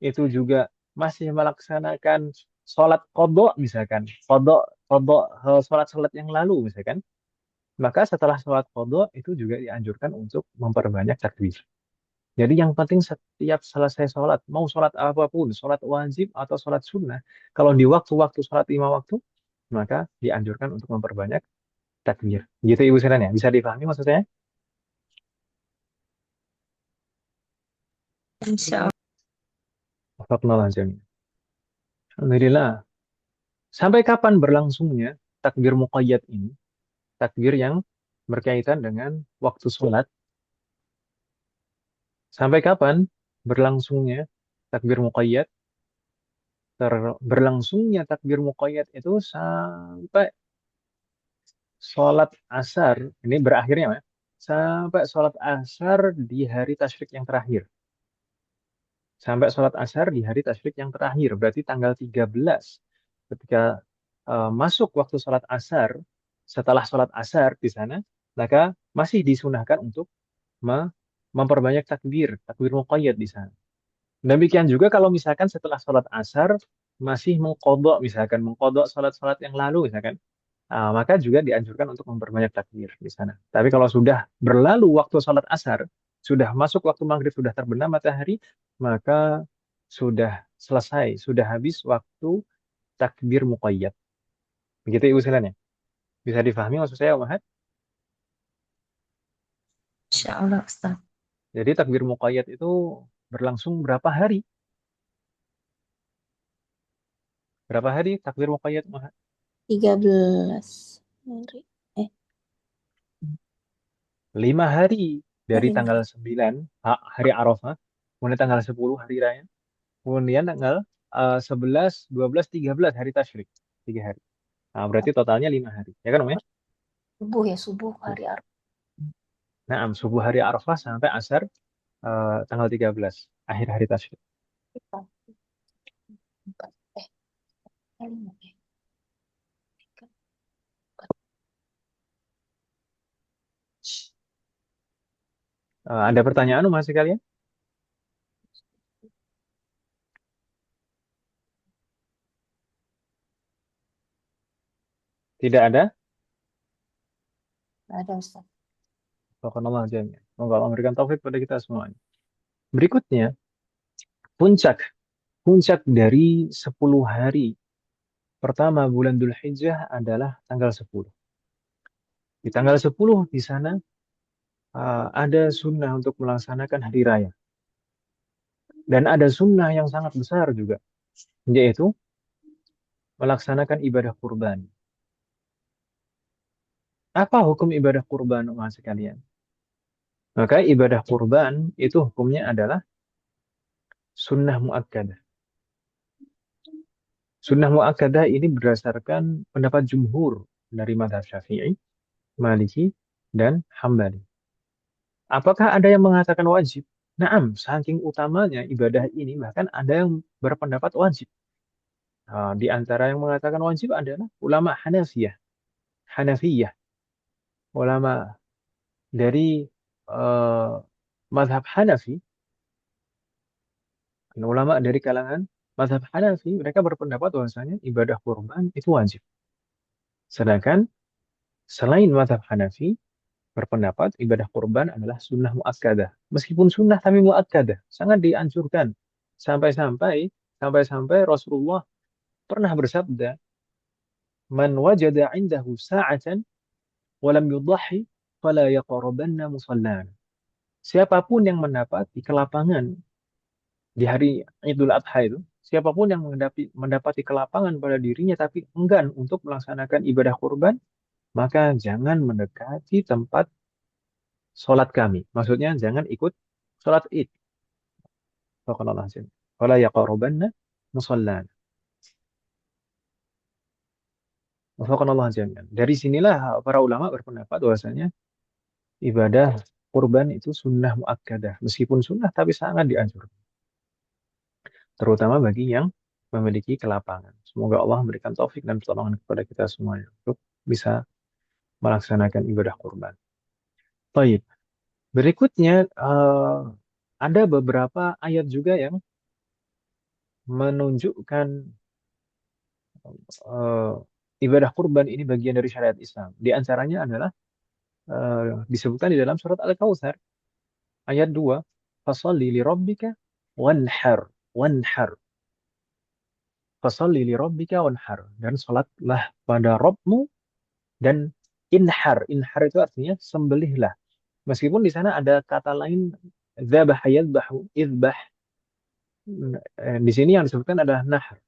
A: itu juga masih melaksanakan sholat kodok misalkan, kodok sholat-sholat yang lalu misalkan, maka setelah sholat kodok itu juga dianjurkan untuk memperbanyak takbir. Jadi yang penting setiap selesai sholat, mau sholat apapun, sholat wajib atau sholat sunnah, kalau di waktu-waktu sholat lima waktu, maka dianjurkan untuk memperbanyak takbir. Gitu Ibu Sinan ya. Bisa dipahami maksud saya?
B: Insya Allah.
A: Wafaqnallah jami'an. Alhamdulillah. Sampai kapan berlangsungnya takbir muqayyad ini? Takbir yang berkaitan dengan waktu sholat. Sampai kapan berlangsungnya takbir muqayyad? Berlangsungnya takbir muqayyad itu sampai sholat asar. Ini berakhirnya ya. Sampai sholat asar di hari tasyrik yang terakhir. Sampai sholat asar di hari tasyrik yang terakhir. Berarti tanggal 13. Ketika masuk waktu sholat asar, setelah sholat asar di sana, maka masih disunahkan untuk memperbanyak takbir, takbir muqayyad di sana. Demikian juga kalau misalkan setelah sholat asar masih mengkodok, misalkan mengkodok sholat-sholat yang lalu, misalkan, maka juga dianjurkan untuk memperbanyak takbir di sana. Tapi kalau sudah berlalu waktu sholat asar, sudah masuk waktu maghrib, sudah terbenam matahari, maka sudah selesai, sudah habis waktu takbir muqayyad. Begitu Ibu sekalian ya. Bisa difahami maksud saya, Om Ahad?
B: Insya Allah, Ustaz.
A: Jadi takbir muqayyad itu berlangsung berapa hari? Berapa hari takbir muqayyad, Om Ahad?
C: 13 hari. Eh,
A: 5 hari dari
C: lima.
A: tanggal 9 hari Arafah, kemudian tanggal 10 hari raya, kemudian tanggal 11, 12, 13 hari tasyrik. 3 hari. Nah, berarti totalnya 5 hari. Ya kan, Om ya?
C: Subuh ya, subuh hari Arafah.
A: Nah, subuh hari Arafah sampai asar tanggal 13, akhir hari tasyrik.
C: Empat. Lima. Tiga, empat.
A: Ada pertanyaan, Om, masih kalian? Tidak ada?
C: Nggak ada Ustaz.
A: Subhanallah jami'an. Semoga Allah memberikan taufik pada kita semuanya. Berikutnya, puncak. puncak dari 10 hari pertama bulan Dzulhijjah adalah tanggal 10. Di tanggal 10 di sana ada sunnah untuk melaksanakan hari raya. Dan ada sunnah yang sangat besar juga, yaitu melaksanakan ibadah kurban. Apa hukum ibadah kurban, umat sekalian? Maka ibadah kurban itu hukumnya adalah sunnah muakkadah. Sunnah muakkadah ini berdasarkan pendapat jumhur dari mazhab Syafi'i, Maliki, dan Hambali. Apakah ada yang mengatakan wajib? Naam, saking utamanya ibadah ini bahkan ada yang berpendapat wajib. Di antara yang mengatakan wajib adalah ulama Hanafiyah. Hanafiyah, ulama dari uh, mazhab Hanafi, ulama dari kalangan mazhab Hanafi, mereka berpendapat bahwasanya ibadah kurban itu wajib. Sedangkan selain mazhab Hanafi, berpendapat ibadah kurban adalah sunnah muakkadah. Meskipun sunnah tapi muakkadah, sangat dianjurkan. Sampai-sampai sampai-sampai Rasulullah pernah bersabda, "Man wajada 'indahu sa'atan wa lam yudhhi fala yaqrabanna musallana." Siapapun yang mendapati kelapangan di hari Idul Adha itu, siapapun yang mendapati kelapangan pada dirinya tapi enggan untuk melaksanakan ibadah kurban, maka jangan mendekati tempat sholat kami. Maksudnya jangan ikut sholat id. Faqalallah azim. Wala yaqrabanna musallana. Wafaqanallah jami'an. Dari sinilah para ulama berpendapat bahwasanya ibadah kurban itu sunnah muakkadah. Meskipun sunnah tapi sangat dianjurkan. Terutama bagi yang memiliki kelapangan. Semoga Allah memberikan taufik dan pertolongan kepada kita semuanya untuk bisa melaksanakan ibadah kurban. Baik. Berikutnya ada beberapa ayat juga yang menunjukkan eh, ibadah kurban ini bagian dari syariat Islam. Di antaranya adalah disebutkan di dalam surat Al-Kautsar ayat 2, "Fashalli li rabbika wanhar." Wanhar. Fashalli li rabbika wanhar. Dan salatlah pada Rabbmu dan inhar. Inhar itu artinya sembelihlah. Meskipun di sana ada kata lain dzabah yadzbahu idzbah. Di sini yang disebutkan adalah nahar.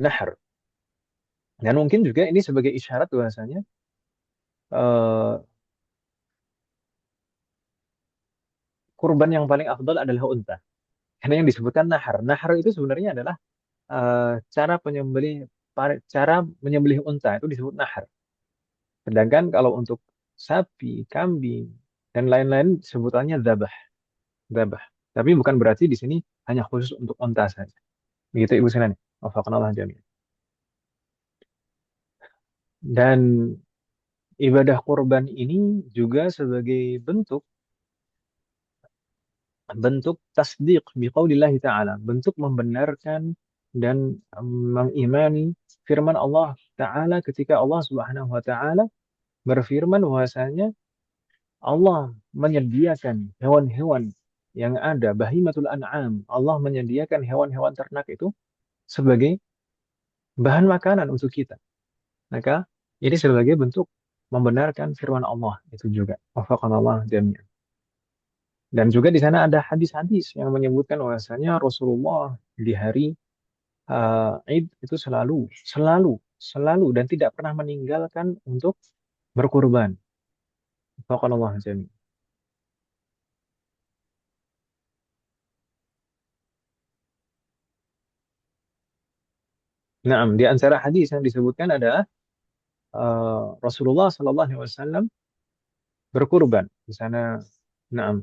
A: Nahar. Dan mungkin juga ini sebagai isyarat bahwasanya eh, kurban yang paling afdal adalah unta. Karena yang disebutkan nahar. Nahar itu sebenarnya adalah cara cara menyembelih unta itu disebut nahar. Sedangkan kalau untuk sapi, kambing, dan lain-lain sebutannya dzabah. Dzabah. Tapi bukan berarti di sini hanya khusus untuk unta saja. Begitu Ibu Sinan. Wafaqanallah jami'an. Dan ibadah kurban ini juga sebagai bentuk tasdik biqaulillahi ta'ala, bentuk membenarkan dan mengimani firman Allah Ta'ala ketika Allah Subhanahu wa Ta'ala berfirman bahwasanya Allah menyediakan hewan-hewan yang ada, bahimatul an'am. Allah menyediakan hewan-hewan ternak itu sebagai bahan makanan untuk kita. Maka ini sebagai bentuk membenarkan firman Allah itu juga. Wafaqanallah jami'an. Dan juga di sana ada hadis-hadis yang menyebutkan bahwasanya Rasulullah di hari Id itu selalu dan tidak pernah meninggalkan untuk berkurban. Wafaqanallah jami'an. Nah, di antara hadis yang disebutkan adalah Rasulullah Sallallahu Alaihi Wasallam berkurban di sana. Nah,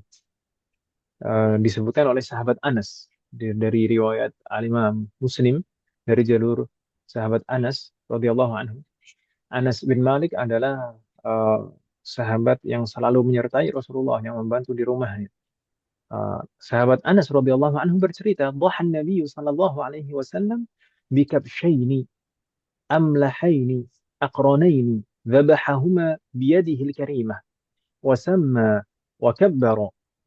A: disebutkan oleh sahabat Anas dari riwayat Al-Imam Muslim dari jalur sahabat Anas radhiyallahu anhu. Anas bin Malik adalah eh, sahabat yang selalu menyertai Rasulullah yang membantu di rumahnya. Sahabat Anas radhiyallahu anhu bercerita, "Dhahan Nabi sallallahu alaihi wasallam bikabshaini amlahaini aqranaini ذبحهما بيده الكريمة وسمى وكبر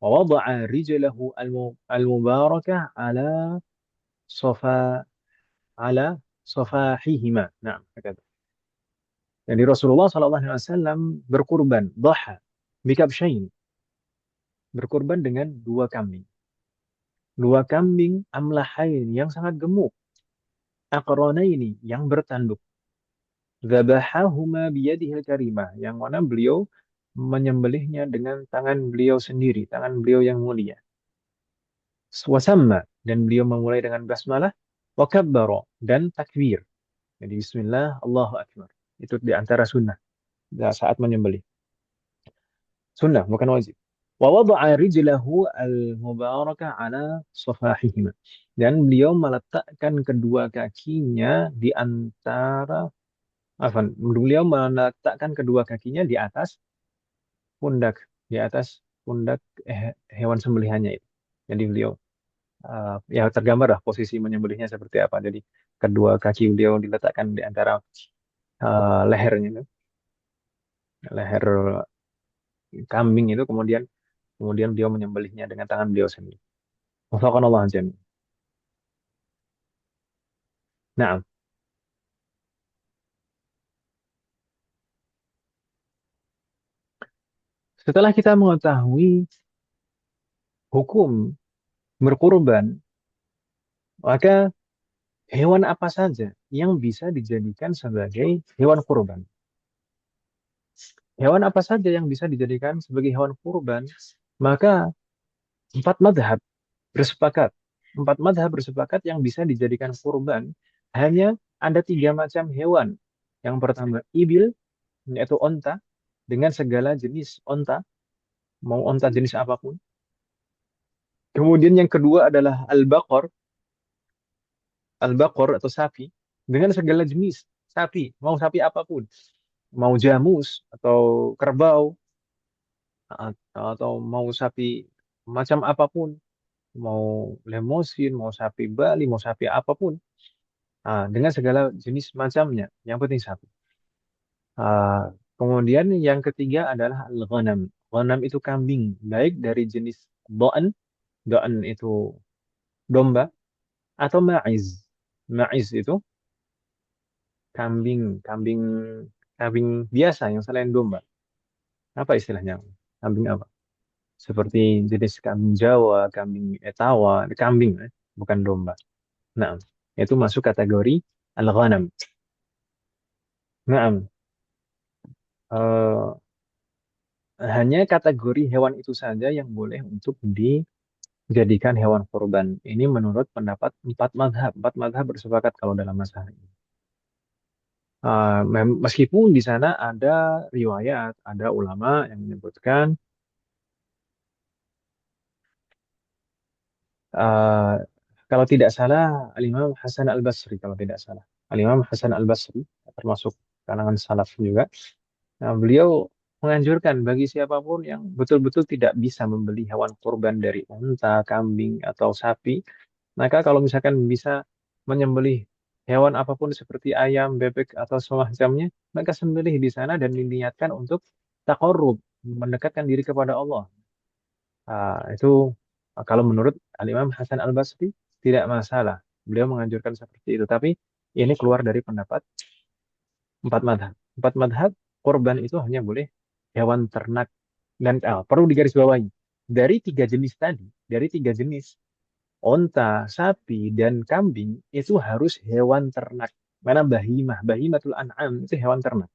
A: ووضع رجله المباركة على sofa ala sofahihima. Nah, kata. Jadi Rasulullah SAW berkurban, dhaha, bikabsyain, berkurban dengan dua kambing. Dua kambing amlahain yang sangat gemuk, aqranaini yang bertanduk. Dzabahahuma biyadihil karimah, yang mana beliau menyembelihnya dengan tangan beliau sendiri, tangan beliau yang mulia. Wasamma, dan beliau memulai dengan basmalah, wa kabbara, dan takbir. Jadi bismillah, Allahu Akbar. Itu di antara sunnah saat menyembelih. Sunnah, bukan wajib. Wa wada'a rijlahu al-mubarakah ala safahihima. Dan beliau meletakkan kedua kakinya di antara beliau meletakkan kedua kakinya di atas pundak, di atas pundak hewan sembelihannya itu. Jadi beliau ya tergambar lah posisi menyembelihnya seperti apa. Jadi kedua kaki beliau diletakkan di antara lehernya itu, leher kambing itu, kemudian kemudian beliau menyembelihnya dengan tangan beliau sendiri. Wafaqanallahu jami'. Nah, setelah kita mengetahui hukum berkurban, maka hewan apa saja yang bisa dijadikan sebagai hewan kurban? Hewan apa saja yang bisa dijadikan sebagai hewan kurban? Maka empat madhab bersepakat. Empat madhab bersepakat yang bisa dijadikan kurban hanya ada tiga macam hewan. Yang pertama, ibil, yaitu onta, dengan segala jenis onta, mau onta jenis apapun. Kemudian yang kedua adalah al-baqar atau sapi, dengan segala jenis sapi, mau sapi apapun. Mau jamus atau kerbau, atau mau sapi macam apapun, mau lemosin, mau sapi Bali, mau sapi apapun, dengan segala jenis macamnya. Yang penting sapi. Ah, Kemudian yang ketiga adalah al-ghanam. Ghanam itu kambing, baik dari jenis do'an, do'an itu domba, atau ma'iz. Ma'iz itu kambing, kambing, kambing biasa yang selain domba. Apa istilahnya? Kambing apa? Seperti jenis kambing Jawa, kambing Etawa, kambing, bukan domba. Nah, itu masuk kategori al-ghanam. Nah, hanya kategori hewan itu saja yang boleh untuk dijadikan hewan kurban. Ini menurut pendapat empat mazhab. Empat mazhab bersepakat kalau dalam masalah ini. Meskipun di sana ada riwayat, ada ulama yang menyebutkan uh, kalau tidak salah Al-Imam Hasan Al-Basri, kalau tidak salah. Al-Imam Hasan Al-Basri termasuk kalangan salaf juga. Nah, beliau menganjurkan bagi siapapun yang betul-betul tidak bisa membeli hewan kurban dari unta, kambing, atau sapi, maka kalau misalkan bisa menyembelih hewan apapun seperti ayam, bebek, atau semacamnya, maka sembelih di sana dan diniatkan untuk taqarrub, mendekatkan diri kepada Allah. Itu kalau menurut Al-Imam Hasan Al-Basri tidak masalah. Beliau menganjurkan seperti itu. Tapi ini keluar dari pendapat empat madhab. Empat madhab, korban itu hanya boleh hewan ternak. Dan perlu digarisbawahi, dari tiga jenis tadi, dari tiga jenis, onta, sapi, dan kambing, itu harus hewan ternak. Mana bahimah, bahimatul an'am, itu hewan ternak.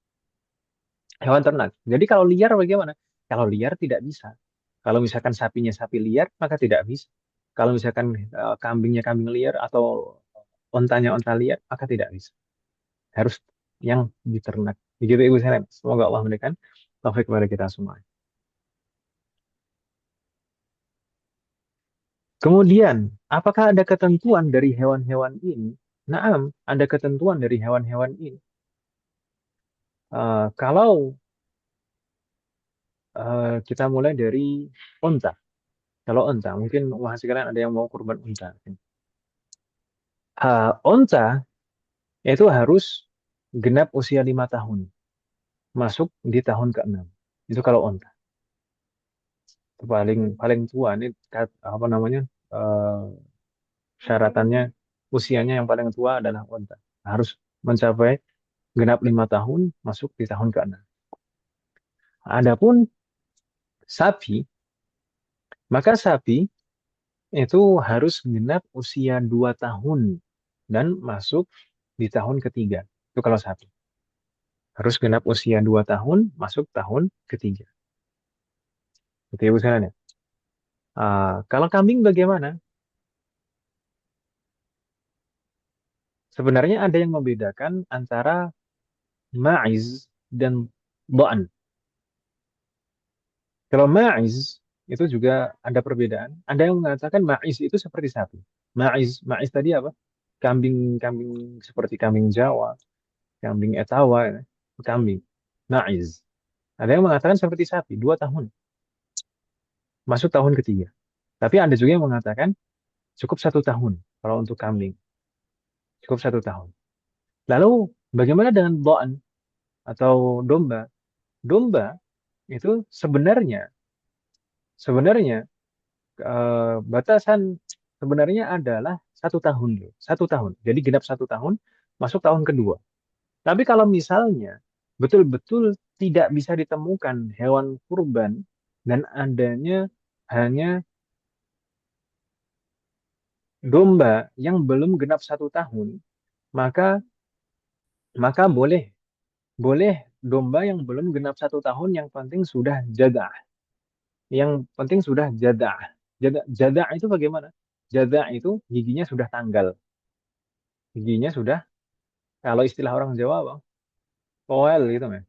A: Hewan ternak. Jadi kalau liar bagaimana? Kalau liar tidak bisa. Kalau misalkan sapinya sapi liar, maka tidak bisa. Kalau misalkan kambingnya kambing liar atau ontanya onta liar, maka tidak bisa. Harus yang diternak. Begitu Ibu Selem. Semoga Allah memberikan taufik kepada kita semua. Kemudian, apakah ada ketentuan dari hewan-hewan ini? Naam, ada ketentuan dari hewan-hewan ini. Kalau kita mulai dari unta. Kalau unta, mungkin wah sekalian ada yang mau kurban unta. Unta itu harus genap usia 5 tahun, masuk di tahun ke-6. Itu kalau unta. Itu paling paling tua ini apa namanya? eh, Syaratannya usianya yang paling tua adalah unta. Harus mencapai genap 5 tahun, masuk di tahun ke-6. Adapun sapi, maka sapi itu harus genap usia 2 tahun dan masuk di tahun ketiga. Itu kalau sapi. Harus genap usia 2 tahun, masuk tahun ketiga. Itu ya Bu Sanan ya. Kalau kambing bagaimana? Sebenarnya ada yang membedakan antara ma'iz dan do'an. Kalau ma'iz itu juga ada perbedaan. Ada yang mengatakan ma'iz itu seperti sapi. Ma'iz tadi apa? Kambing seperti kambing Jawa, kambing Etawa, ya. Kambing. Ma'iz. Ada yang mengatakan seperti sapi, 2 tahun. Masuk tahun ketiga. Tapi ada juga yang mengatakan cukup 1 tahun kalau untuk kambing. Cukup 1 tahun. Lalu bagaimana dengan do'an atau domba? Domba itu sebenarnya batasan sebenarnya adalah 1 tahun, 1 tahun. Jadi genap 1 tahun, masuk tahun kedua. Tapi kalau misalnya betul-betul tidak bisa ditemukan hewan kurban dan adanya hanya domba yang belum genap 1 tahun, maka maka boleh boleh domba yang belum genap 1 tahun, yang penting sudah jadah. Yang penting sudah jadah. Jadah itu bagaimana? Jadah itu giginya sudah tanggal. Giginya sudah, kalau istilah orang Jawa, Bang, poel gitu, men.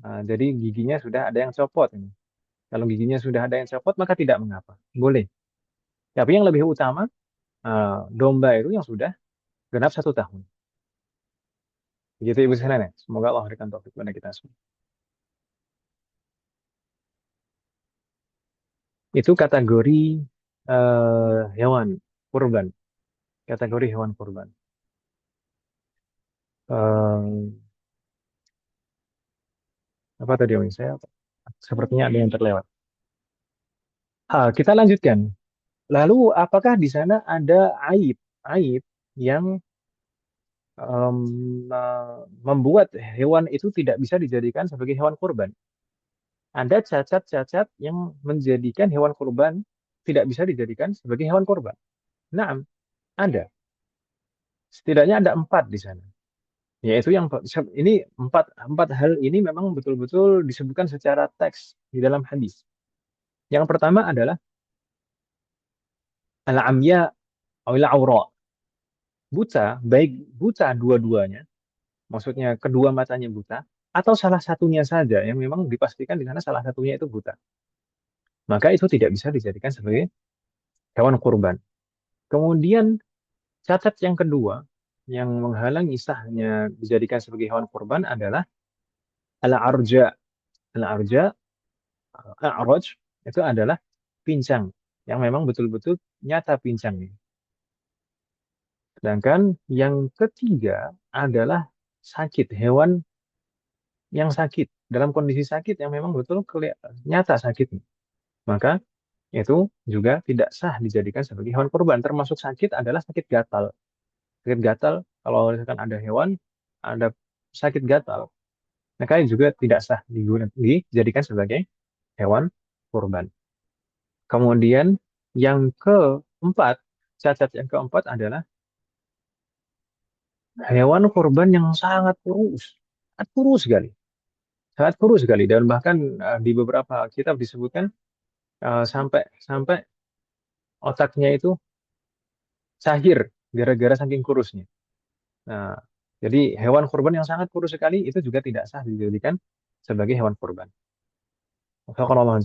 A: Jadi giginya sudah ada yang copot ini. Kalau giginya sudah ada yang copot, maka tidak mengapa. Boleh. Tapi yang lebih utama, domba itu yang sudah genap 1 tahun. Begitu Ibu Senan ya. Semoga Allah berikan taufik kepada kita semua. Itu kategori hewan kurban. Kategori hewan kurban. Eh, apa tadi yang saya? Sepertinya ada yang terlewat. Kita lanjutkan. Lalu apakah di sana ada aib yang em, membuat hewan itu tidak bisa dijadikan sebagai hewan kurban? Ada cacat-cacat yang menjadikan hewan kurban tidak bisa dijadikan sebagai hewan kurban. Nah, ada. Setidaknya ada 4 di sana. Yaitu yang ini empat hal ini memang betul-betul disebutkan secara teks di dalam hadis. Yang pertama adalah al-amya awil aura. Buta, baik buta dua-duanya, maksudnya kedua matanya buta, atau salah satunya saja yang memang dipastikan di sana salah satunya itu buta. Maka itu tidak bisa dijadikan sebagai hewan kurban. Kemudian cacat yang kedua yang menghalangi sahnya dijadikan sebagai hewan kurban adalah al-arja. Al-arja, a'raj, itu adalah pincang yang memang betul-betul nyata pincangnya. Sedangkan yang ketiga adalah sakit, hewan yang sakit, dalam kondisi sakit yang memang betul nyata sakitnya. Maka itu juga tidak sah dijadikan sebagai hewan kurban. Termasuk sakit adalah sakit gatal. Sakit gatal, kalau misalkan ada hewan, ada sakit gatal, maka juga tidak sah dijadikan sebagai hewan kurban. Kemudian yang keempat, cacat yang keempat adalah hewan kurban yang sangat kurus sekali, sangat kurus sekali, dan bahkan di beberapa kitab disebutkan sampai sampai otaknya itu sahir gara-gara saking kurusnya. Nah, jadi hewan kurban yang sangat kurus sekali itu juga tidak sah dijadikan sebagai hewan kurban. Kalau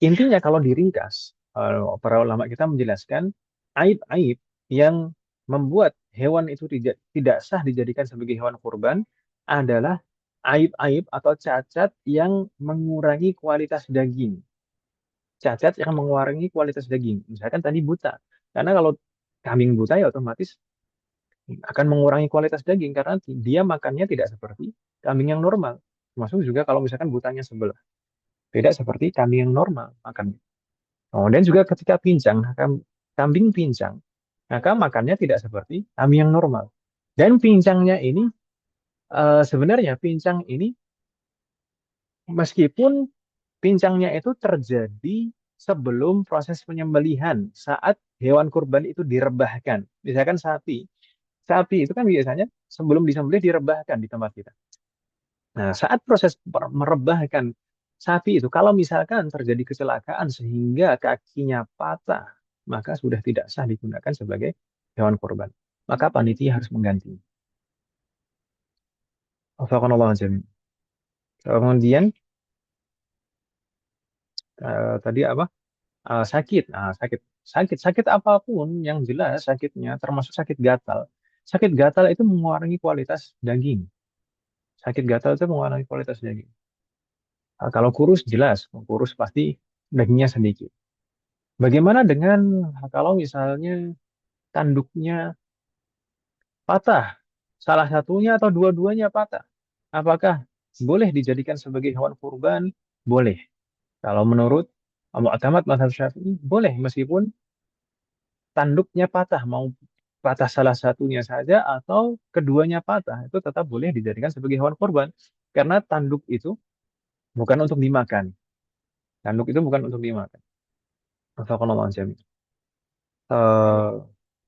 A: intinya kalau diringkas, para ulama kita menjelaskan aib-aib yang membuat hewan itu tidak sah dijadikan sebagai hewan kurban adalah aib-aib atau cacat yang mengurangi kualitas daging. Cacat yang mengurangi kualitas daging. Misalkan tadi buta. Karena kalau kambing buta ya otomatis akan mengurangi kualitas daging karena dia makannya tidak seperti kambing yang normal. Termasuk juga kalau misalkan butanya sebelah. Beda seperti kambing yang normal makannya. Oh, dan juga ketika pincang, kambing pincang, maka makannya tidak seperti kami yang normal. Dan pincangnya ini sebenarnya pincang ini meskipun pincangnya itu terjadi sebelum proses penyembelihan saat hewan kurban itu direbahkan. Misalkan sapi, sapi itu kan biasanya sebelum disembelih direbahkan di tempat kita. Nah, saat proses merebahkan sapi itu, kalau misalkan terjadi kecelakaan sehingga kakinya patah, maka sudah tidak sah digunakan sebagai hewan kurban. Maka panitia harus mengganti. Wafaqanallahu jami'an. Kemudian tadi apa? Sakit. Sakit. Sakit apapun yang jelas sakitnya, termasuk sakit gatal. Sakit gatal itu mengurangi kualitas daging. Sakit gatal itu mengurangi kualitas daging. Kalau kurus jelas, kurus pasti dagingnya sedikit. Bagaimana dengan kalau misalnya tanduknya patah, salah satunya atau dua-duanya patah? Apakah boleh dijadikan sebagai hewan kurban? Boleh. Kalau menurut Mu'tamad mazhab Syafi'i, boleh meskipun tanduknya patah, mau patah salah satunya saja atau keduanya patah, itu tetap boleh dijadikan sebagai hewan kurban. Karena tanduk itu bukan untuk dimakan. Tanduk itu bukan untuk dimakan. Astagfirullah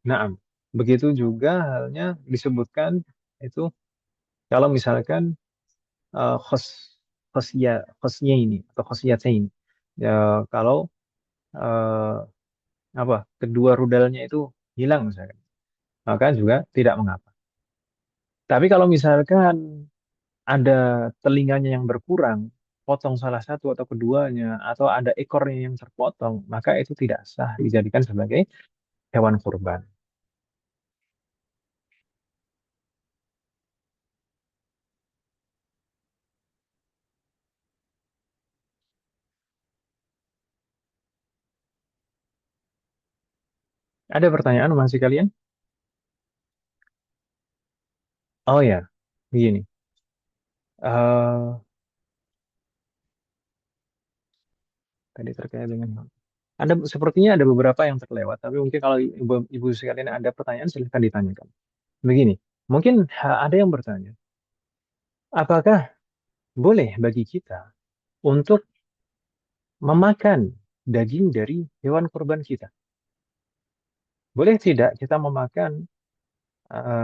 A: Naam. Begitu juga halnya disebutkan itu kalau misalkan uh, khos khosya khosnya ini atau khosiyatnya ini ya kalau uh, apa kedua rudalnya itu hilang misalkan maka juga tidak mengapa. Tapi kalau misalkan ada telinganya yang berkurang, potong salah satu atau keduanya atau ada ekornya yang terpotong, maka itu tidak sah dijadikan sebagai hewan kurban. Ada pertanyaan masih kalian? Oh ya, begini. Eh tadi terkait dengan ada sepertinya ada beberapa yang terlewat, tapi mungkin kalau ibu sekalian ada pertanyaan silahkan ditanyakan. Begini, mungkin ada yang bertanya, apakah boleh bagi kita untuk memakan daging dari hewan kurban kita? Boleh tidak kita memakan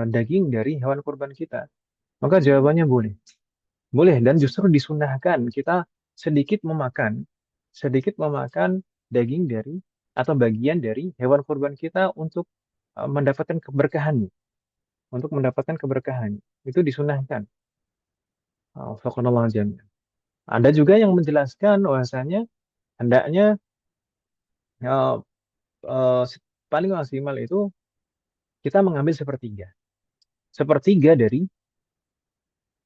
A: daging dari hewan kurban kita? Maka jawabannya boleh. Boleh dan justru disunahkan kita sedikit memakan daging dari atau bagian dari hewan kurban kita untuk mendapatkan keberkahan, untuk mendapatkan keberkahan. Itu disunahkan. Wafaqanallahu jami'an. Ada juga yang menjelaskan bahwasanya hendaknya uh, uh, paling maksimal itu kita mengambil sepertiga, sepertiga dari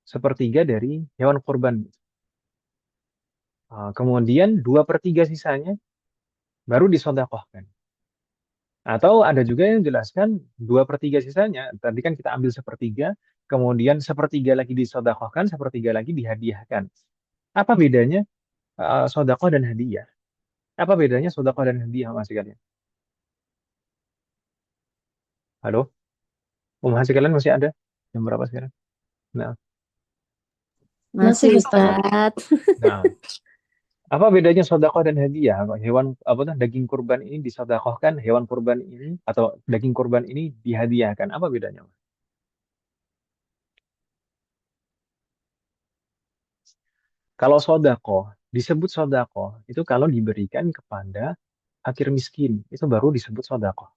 A: sepertiga dari hewan kurban. Kemudian 2/3 sisanya baru disodakohkan. Atau ada juga yang menjelaskan 2/3 sisanya. Tadi kan kita ambil sepertiga, kemudian sepertiga lagi disodakohkan, sepertiga lagi dihadiahkan. Apa bedanya sodakoh dan hadiah? Apa bedanya sodakoh dan hadiah masih kalian? Halo, masih kalian masih ada? Jam berapa sekarang? Nah,
B: Masih,
C: Masih
B: Ustaz.
C: Ustadz.
A: nah, apa bedanya sodakoh dan hadiah? Hewan apa tuh daging kurban ini disodakohkan, hewan kurban ini atau daging kurban ini dihadiahkan. Apa bedanya? Kalau sodakoh, disebut sodakoh, itu kalau diberikan kepada fakir miskin, itu baru disebut sodakoh.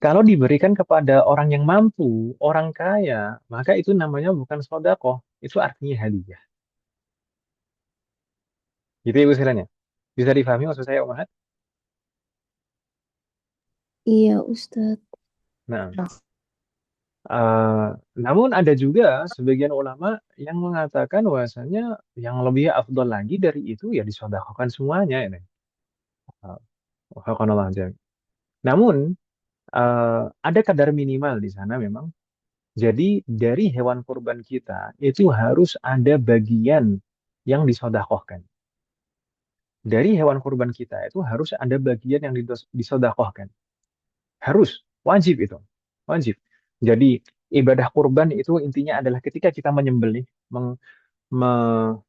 A: Kalau diberikan kepada orang yang mampu, orang kaya, maka itu namanya bukan sodakoh, itu artinya hadiah. Gitu ya, Bu Silanya. Bisa difahami maksud saya, Om Ahad?
C: Iya Ustadz.
A: Nah, eh, namun ada juga sebagian ulama yang mengatakan bahwasanya yang lebih afdol lagi dari itu ya disodakohkan semuanya. Ini. Namun, ada kadar minimal di sana memang. Jadi dari hewan kurban kita itu harus ada bagian yang disodakohkan. Dari hewan kurban kita itu harus ada bagian yang disodakohkan. Harus, wajib itu. Wajib. Jadi ibadah kurban itu intinya adalah ketika kita menyembelih, me-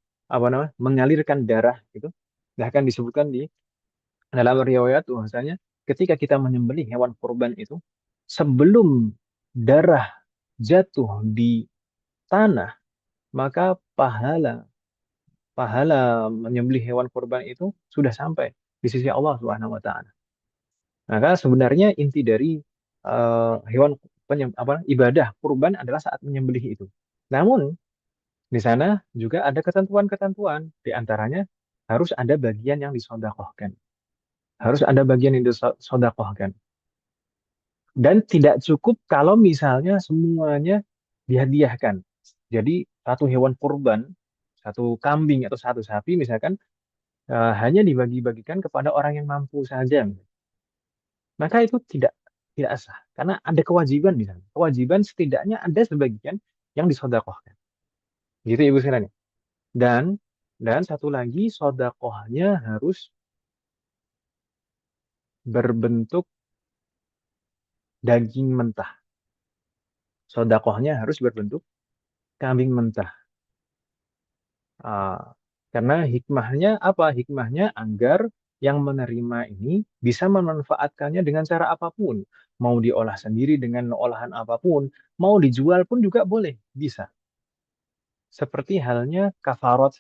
A: mengalirkan darah itu. Bahkan disebutkan di dalam riwayat bahwasanya ketika kita menyembelih hewan kurban itu, sebelum darah jatuh di tanah, maka pahala pahala menyembelih hewan kurban itu sudah sampai di sisi Allah Subhanahu wa taala. Maka sebenarnya inti dari hewan ibadah kurban adalah saat menyembelih itu. Namun di sana juga ada ketentuan-ketentuan, di antaranya harus ada bagian yang disodakohkan. Harus ada bagian yang disodakohkan. Dan tidak cukup kalau misalnya semuanya dihadiahkan. Jadi satu hewan kurban, satu kambing atau satu sapi misalkan hanya dibagi-bagikan kepada orang yang mampu saja. Maka itu tidak sah. Karena ada kewajiban di sana. Kewajiban setidaknya ada sebagian yang disodakohkan. Gitu Ibu sekalian. Dan dan satu lagi sodakohnya harus berbentuk daging mentah. Sodakohnya harus berbentuk kambing mentah. Ah, karena hikmahnya apa? Hikmahnya agar yang menerima ini bisa memanfaatkannya dengan cara apapun. Mau diolah sendiri dengan olahan apapun, mau dijual pun juga boleh, bisa. Seperti halnya kafarot.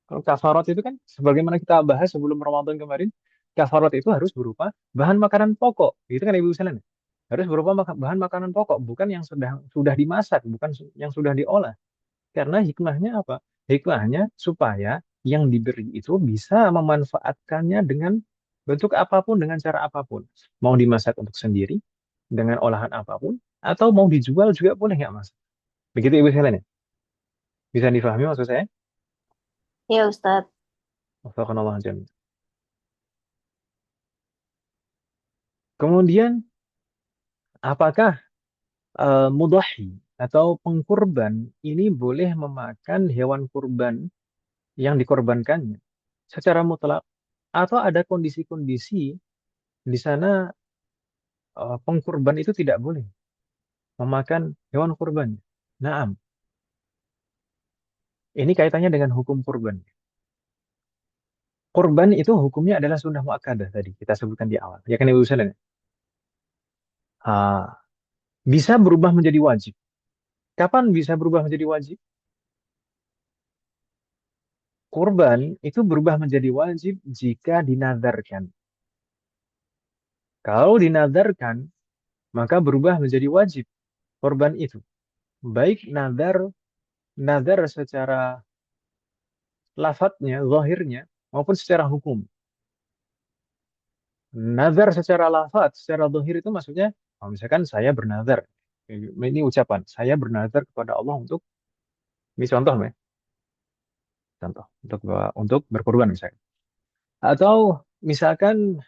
A: Kalau kafarot itu kan, sebagaimana kita bahas sebelum Ramadan kemarin, kafarot itu harus berupa bahan makanan pokok. Gitu kan Ibu sekalian? Harus berupa bahan makanan pokok, bukan yang sudah dimasak, bukan yang sudah diolah. Karena hikmahnya apa? Hikmahnya supaya yang diberi itu bisa memanfaatkannya dengan bentuk apapun, dengan cara apapun. Mau dimasak untuk sendiri, dengan olahan apapun, atau mau dijual juga boleh nggak mas? Begitu Ibu sekalian ya? Bisa difahami maksud saya?
C: Ya Ustadz.
A: Wafakanallah jami'an. Kemudian, apakah mudhahi atau pengkurban ini boleh memakan hewan kurban yang dikorbankannya secara mutlak atau ada kondisi-kondisi di sana pengkurban itu tidak boleh memakan hewan kurban. Naam, ini kaitannya dengan hukum kurban. Kurban itu hukumnya adalah sunnah muakkadah tadi kita sebutkan di awal. Ya kan Ibu sekalian? Ah, bisa berubah menjadi wajib. Kapan bisa berubah menjadi wajib? Kurban itu berubah menjadi wajib jika dinadarkan. Kalau dinadarkan, maka berubah menjadi wajib korban itu. Baik nadar secara lafadznya, zahirnya, maupun secara hukum. Nazar secara lafadz, secara zahir itu maksudnya, misalkan saya bernazar. Ini ucapan, saya bernazar kepada Allah untuk, ini contoh ya, contoh, untuk berkorban misalkan. Atau misalkan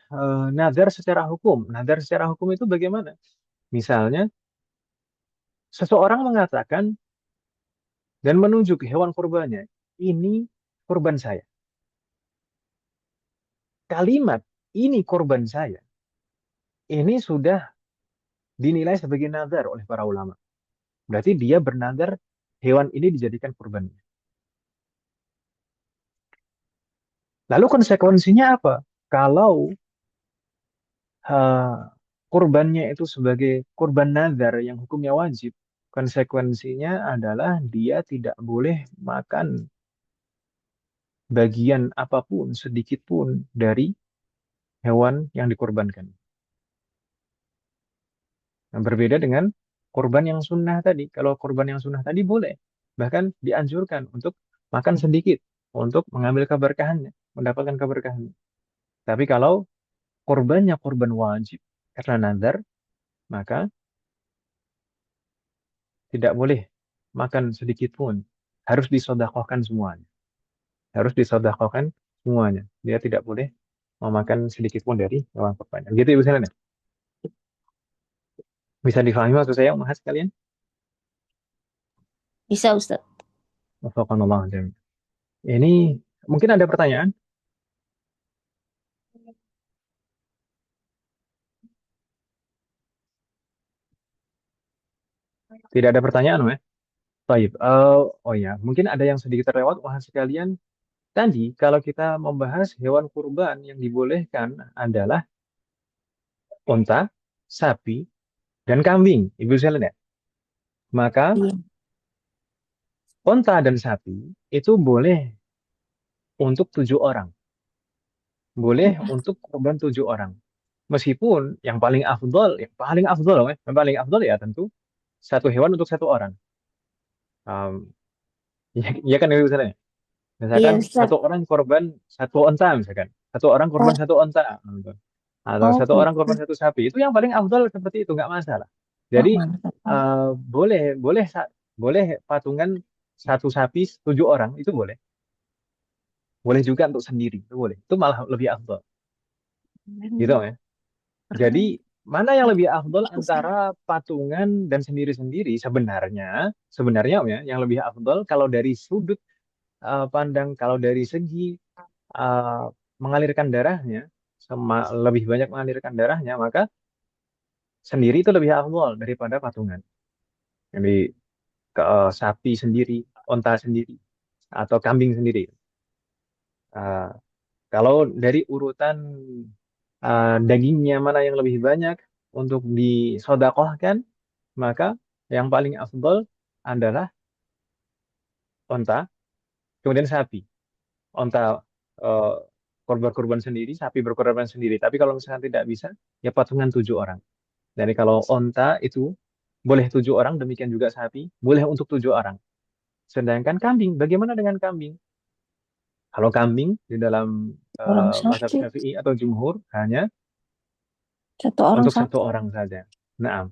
A: nazar secara hukum. Nazar secara hukum itu bagaimana? Misalnya, seseorang mengatakan dan menunjuk hewan kurbannya, ini kurban saya. Kalimat ini kurban saya, ini sudah dinilai sebagai nazar oleh para ulama. Berarti dia bernazar hewan ini dijadikan kurban. Lalu konsekuensinya apa? Kalau eh, kurbannya itu sebagai kurban nazar yang hukumnya wajib, konsekuensinya adalah dia tidak boleh makan bagian apapun, sedikit pun dari hewan yang dikorbankan. Nah, berbeda dengan kurban yang sunnah tadi. Kalau kurban yang sunnah tadi boleh, bahkan dianjurkan untuk makan sedikit, untuk mengambil keberkahannya, mendapatkan keberkahannya. Tapi kalau kurbannya kurban wajib karena nazar, maka tidak boleh makan sedikit pun. Harus disodakohkan semuanya. Harus disodakohkan semuanya. Dia tidak boleh memakan sedikit pun dari hewan kurban. Gitu Ibu sekalian. Bisa difahami maksud saya, Mas kalian?
C: Bisa Ustadz.
A: Wafakanallah jami'an. Ini mungkin ada pertanyaan? Tidak ada pertanyaan, ya? Baik. Oh ya, mungkin ada yang sedikit terlewat, wahai sekalian. Tadi, kalau kita membahas hewan kurban yang dibolehkan adalah unta, sapi, dan kambing. Ibu sekalian ya. Maka
C: Iya.
A: unta dan sapi itu boleh untuk 7 orang. Boleh untuk kurban 7 orang. Meskipun yang paling afdol ya tentu satu hewan untuk satu orang. Um, ya kan Ibu sekalian.
C: Iya,
A: Misalkan
C: Ustaz.
A: satu orang korban satu onta misalkan. Satu orang korban
C: Oh,
A: satu onta. Gitu. Atau
C: oh
A: satu orang korban
C: gitu.
A: satu sapi. Itu yang paling afdal seperti itu, nggak masalah.
C: Oh,
A: Jadi
C: mantap.
A: boleh boleh boleh patungan satu sapi 7 orang itu boleh. Boleh juga untuk sendiri itu boleh. Itu malah lebih afdal. Gitu ya. Jadi
C: Keren.
A: mana yang lebih afdal antara patungan dan sendiri-sendiri sebenarnya Om ya yang lebih afdal kalau dari sudut pandang kalau dari segi uh, mengalirkan darahnya lebih banyak mengalirkan darahnya maka sendiri itu lebih afdal daripada patungan. Jadi sapi sendiri, onta sendiri atau kambing sendiri. Uh, Kalau dari urutan dagingnya mana yang lebih banyak untuk disodakohkan, maka yang paling afdol adalah onta, kemudian sapi. Onta eh, korban-korban sendiri, sapi berkorban sendiri. Tapi kalau misalnya tidak bisa, ya patungan 7 orang. Jadi kalau onta itu boleh 7 orang, demikian juga sapi, boleh untuk 7 orang. Sedangkan kambing, bagaimana dengan kambing? Kalau kambing di dalam
C: Orang
A: mazhab
C: sakit.
A: Syafi'i atau jumhur hanya
C: Satu orang
A: untuk satu
C: sakit.
A: orang saja. Nah,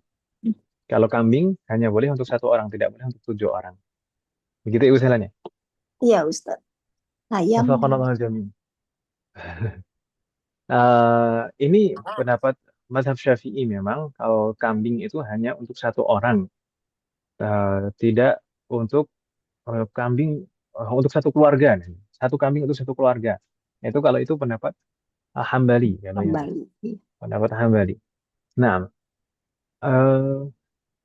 A: kalau kambing hanya boleh untuk satu orang, tidak boleh untuk 7 orang. Begitu ibu salahnya.
C: Iya, Ustaz. Ayam.
A: Wafaqanallahu jami'an. Ini pendapat mazhab Syafi'i memang kalau kambing itu hanya untuk satu orang, tidak untuk kambing untuk satu keluarga. Satu kambing untuk satu keluarga. Itu kalau itu pendapat Hambali, namanya.
C: Kembali.
A: Pendapat Hambali. Nah, eh,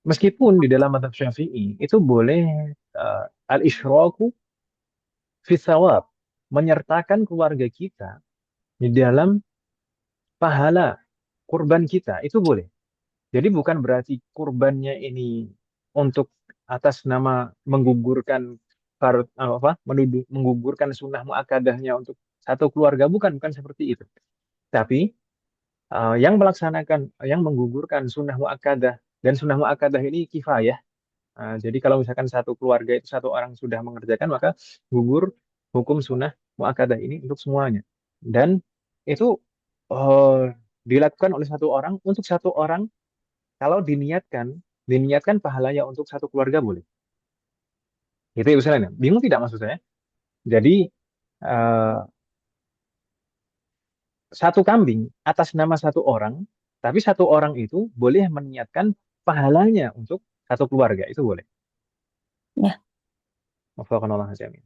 A: meskipun di dalam mazhab Syafi'i itu boleh al-isyraku fi thawab, menyertakan keluarga kita di dalam pahala kurban kita, itu boleh. Jadi bukan berarti kurbannya ini untuk atas nama menggugurkan menggugurkan sunnah muakkadahnya untuk satu keluarga, bukan seperti itu. Tapi yang melaksanakan, yang menggugurkan sunnah muakkadah dan sunnah muakkadah ini kifayah. Jadi kalau misalkan satu keluarga itu satu orang sudah mengerjakan, maka gugur hukum sunnah muakkadah ini untuk semuanya. Dan itu eh, dilakukan oleh satu orang untuk satu orang kalau diniatkan pahalanya untuk satu keluarga boleh. Gitu ya misalnya. Bingung tidak maksud saya? Jadi eh, satu kambing atas nama satu orang, tapi satu orang itu boleh meniatkan pahalanya untuk satu keluarga. Itu boleh.
C: Ya,
A: Wafaqanallahu jami'an.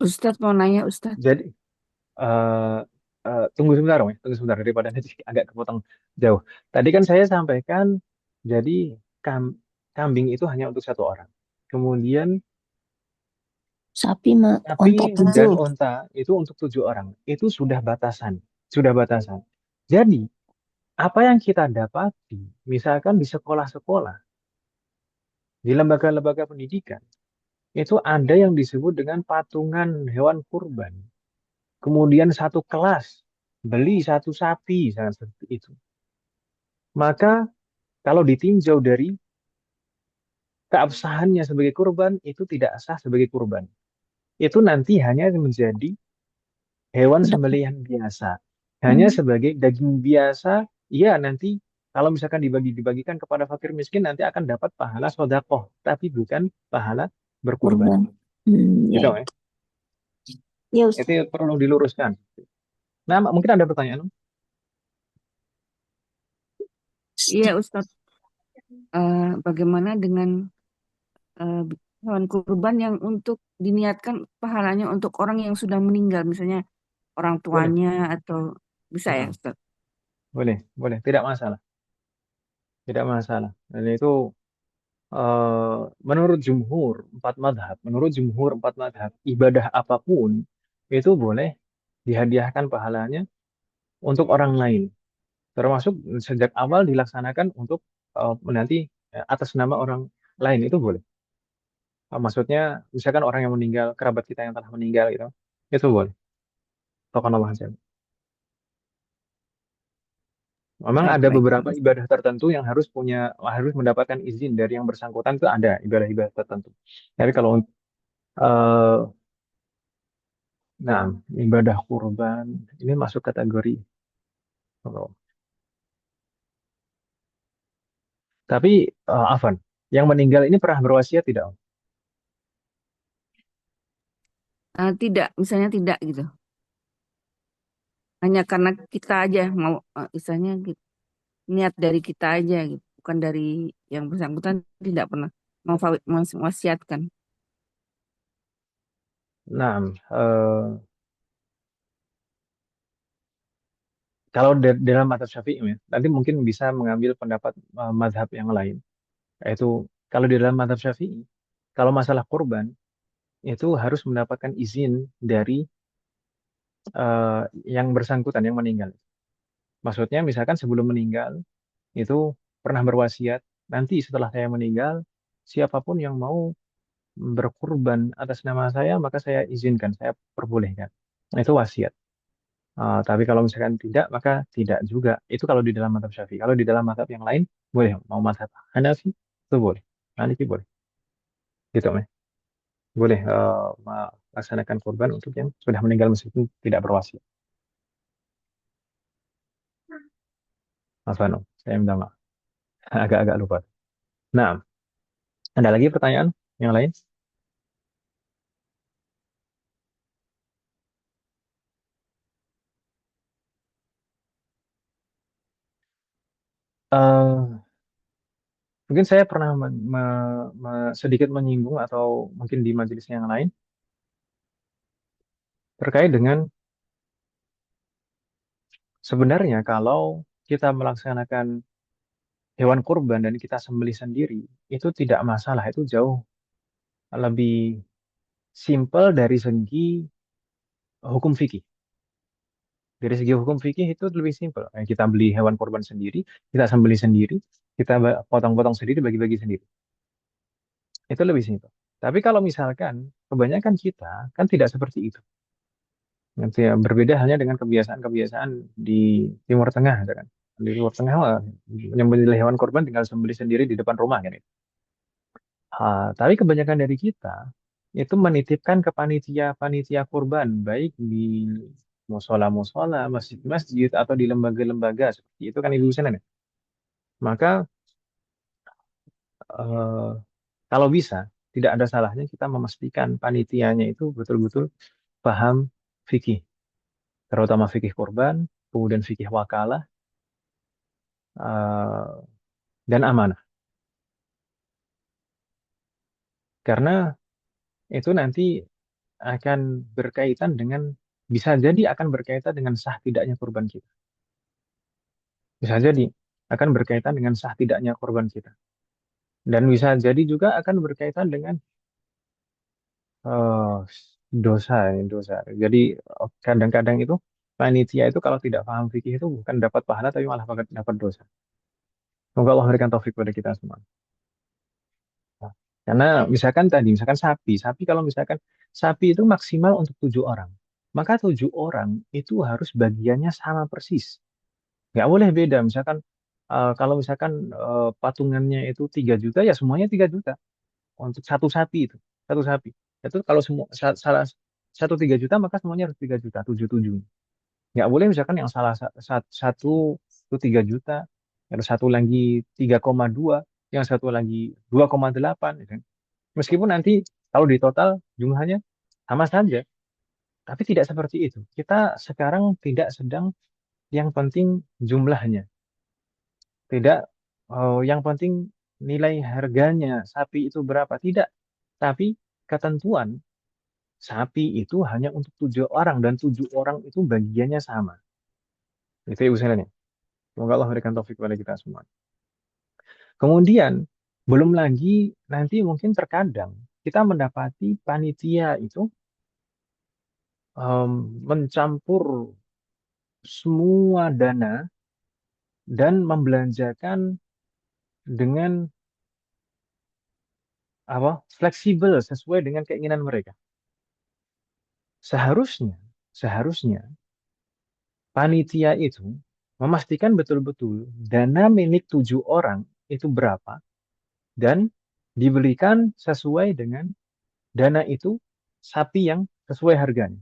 D: Ustadz mau nanya, Ustadz.
A: Jadi eh tunggu sebentar, Om, ya. Tunggu sebentar daripada nanti agak kepotong jauh. Tadi kan saya sampaikan, jadi kam- kambing itu hanya untuk satu orang. Kemudian
C: sapi mah
A: sapi
C: untuk
A: dan
C: 7.
A: unta itu untuk 7 orang. Itu sudah batasan, sudah batasan. Jadi apa yang kita dapati, misalkan di sekolah-sekolah, di lembaga-lembaga pendidikan, itu ada yang disebut dengan patungan hewan kurban. Kemudian satu kelas beli satu sapi, sangat seperti itu. Maka kalau ditinjau dari keabsahannya sebagai kurban, itu tidak sah sebagai kurban. Itu nanti hanya menjadi hewan
C: Udah.
A: sembelihan biasa. Hanya
C: Hmm,
A: sebagai daging biasa, iya nanti kalau misalkan dibagikan kepada fakir miskin, nanti akan dapat pahala sodakoh, tapi bukan pahala berkurban.
C: kurban. Ya,
A: Gitu
C: ya.
A: ya.
C: Ya,
A: Itu
C: Ustaz.
A: perlu diluruskan. Nah, mungkin ada pertanyaan?
D: Iya, Ustadz. Bagaimana dengan eh, hewan kurban yang untuk diniatkan pahalanya untuk orang yang sudah meninggal, misalnya orang
A: Boleh.
D: tuanya atau bisa ya,
A: Nah,
D: Ustadz?
A: boleh, boleh, tidak masalah. Dan itu menurut jumhur empat madhab, ibadah apapun itu boleh dihadiahkan pahalanya untuk orang lain, termasuk sejak awal dilaksanakan untuk nanti atas nama orang lain itu boleh. Maksudnya, misalkan orang yang meninggal, kerabat kita yang telah meninggal gitu, itu boleh. Tokan Allah aja. Memang
D: Baik,
A: ada
D: baik.
A: beberapa ibadah tertentu yang harus mendapatkan izin dari yang bersangkutan, itu ada ibadah-ibadah tertentu. Tapi kalau eh, nah, ibadah kurban ini masuk kategori. Kalau- Tapi Afan, yang meninggal ini pernah berwasiat tidak?
D: Tidak, misalnya tidak gitu. Hanya karena kita aja mau, misalnya gitu, niat dari kita aja gitu, bukan dari yang bersangkutan tidak pernah mewasiatkan.
A: Nah, kalau dalam mazhab Syafi'i ya, nanti mungkin bisa mengambil pendapat mazhab yang lain. Yaitu kalau di dalam mazhab Syafi'i, kalau masalah kurban itu harus mendapatkan izin dari eh, yang bersangkutan yang meninggal. Maksudnya misalkan sebelum meninggal itu pernah berwasiat, nanti setelah saya meninggal siapapun yang mau berkurban atas nama saya maka saya izinkan, saya perbolehkan. Nah, itu wasiat. Tapi kalau misalkan tidak maka tidak juga. Itu kalau di dalam mazhab Syafi'i. Kalau di dalam mazhab yang lain boleh. Mau mazhab Hanafi itu boleh. Hanafi boleh. Gitu, Mas. Boleh melaksanakan kurban untuk yang sudah meninggal meskipun tidak berwasiat. Apa no? Saya minta maaf. Agak-agak lupa. Nah, ada lagi pertanyaan yang lain? Eh, Mungkin saya pernah sedikit menyinggung atau mungkin di majelis yang lain terkait dengan sebenarnya kalau kita melaksanakan hewan kurban dan kita sembelih sendiri itu tidak masalah, itu jauh lebih simpel dari segi hukum fikih. Dari segi hukum fikih itu lebih simpel. Kita beli hewan kurban sendiri, kita sembelih sendiri, kita potong-potong sendiri, bagi-bagi sendiri. Itu lebih simpel. Tapi kalau misalkan kebanyakan kita kan tidak seperti itu. Nanti ya, berbeda halnya dengan kebiasaan-kebiasaan di Timur Tengah, gitu kan. Di Timur Tengah, menyembelih hewan kurban tinggal sembelih sendiri di depan rumah kan. Tapi kebanyakan dari kita itu menitipkan ke panitia-panitia kurban, baik di musola-musola, masjid-masjid, atau di lembaga-lembaga seperti itu kan Ibu Senen, ya. Maka eh, kalau bisa, tidak ada salahnya kita memastikan panitianya itu betul-betul paham fikih, terutama fikih kurban, kemudian fikih wakalah, eh, dan amanah. Karena itu nanti akan berkaitan dengan, bisa jadi akan berkaitan dengan sah tidaknya kurban kita. Bisa jadi akan berkaitan dengan sah tidaknya kurban kita. Dan bisa jadi juga akan berkaitan dengan eh, dosa, ya, dosa. Jadi kadang-kadang itu panitia itu kalau tidak paham fikih itu bukan dapat pahala tapi malah dapat dosa. Semoga Allah memberikan taufik pada kita semua. Nah, karena misalkan sapi kalau misalkan sapi itu maksimal untuk 7 orang, maka 7 orang itu harus bagiannya sama persis. Nggak boleh beda. Misalkan kalau misalkan patungannya itu 3 juta, ya semuanya 3 juta untuk satu sapi itu. Satu sapi. Itu kalau semua salah satu 3 juta, maka semuanya harus 3 juta, tujuh tujuh. Nggak boleh misalkan yang salah satu itu 3 juta, yang satu lagi 3,2, yang satu lagi 2,8. Gitu. Meskipun nanti kalau di total jumlahnya sama saja, tapi tidak seperti itu. Kita sekarang tidak sedang yang penting jumlahnya. Tidak, yang penting nilai harganya sapi itu berapa. Tidak. Tapi ketentuan sapi itu hanya untuk 7 orang dan 7 orang itu bagiannya sama. Itu ya usulnya. Semoga Allah memberikan taufik kepada kita semua. Kemudian, belum lagi nanti mungkin terkadang kita mendapati panitia itu mencampur semua dana dan membelanjakan dengan apa fleksibel sesuai dengan keinginan mereka. Seharusnya, seharusnya panitia itu memastikan betul-betul dana milik 7 orang itu berapa dan dibelikan sesuai dengan dana itu sapi yang sesuai harganya.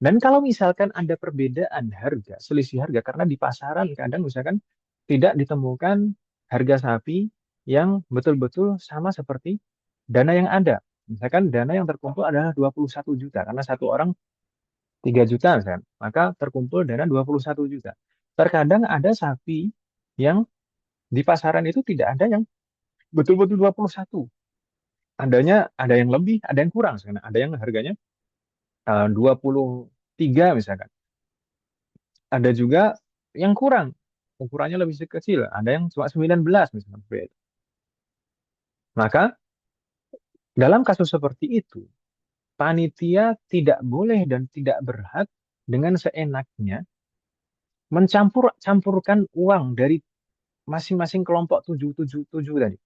A: Dan kalau misalkan ada perbedaan harga, selisih harga, karena di pasaran kadang misalkan tidak ditemukan harga sapi yang betul-betul sama seperti dana yang ada. Misalkan dana yang terkumpul adalah 21 juta, karena satu orang 3 juta misalkan, maka terkumpul dana 21 juta. Terkadang ada sapi yang di pasaran itu tidak ada yang betul-betul 21. Ada yang lebih, ada yang kurang. Misalkan. Ada yang harganya 23 misalkan. Ada juga yang kurang, ukurannya lebih kecil. Ada yang cuma 19 misalkan. Maka dalam kasus seperti itu, panitia tidak boleh dan tidak berhak dengan seenaknya mencampur-campurkan uang dari masing-masing kelompok 777 tadi.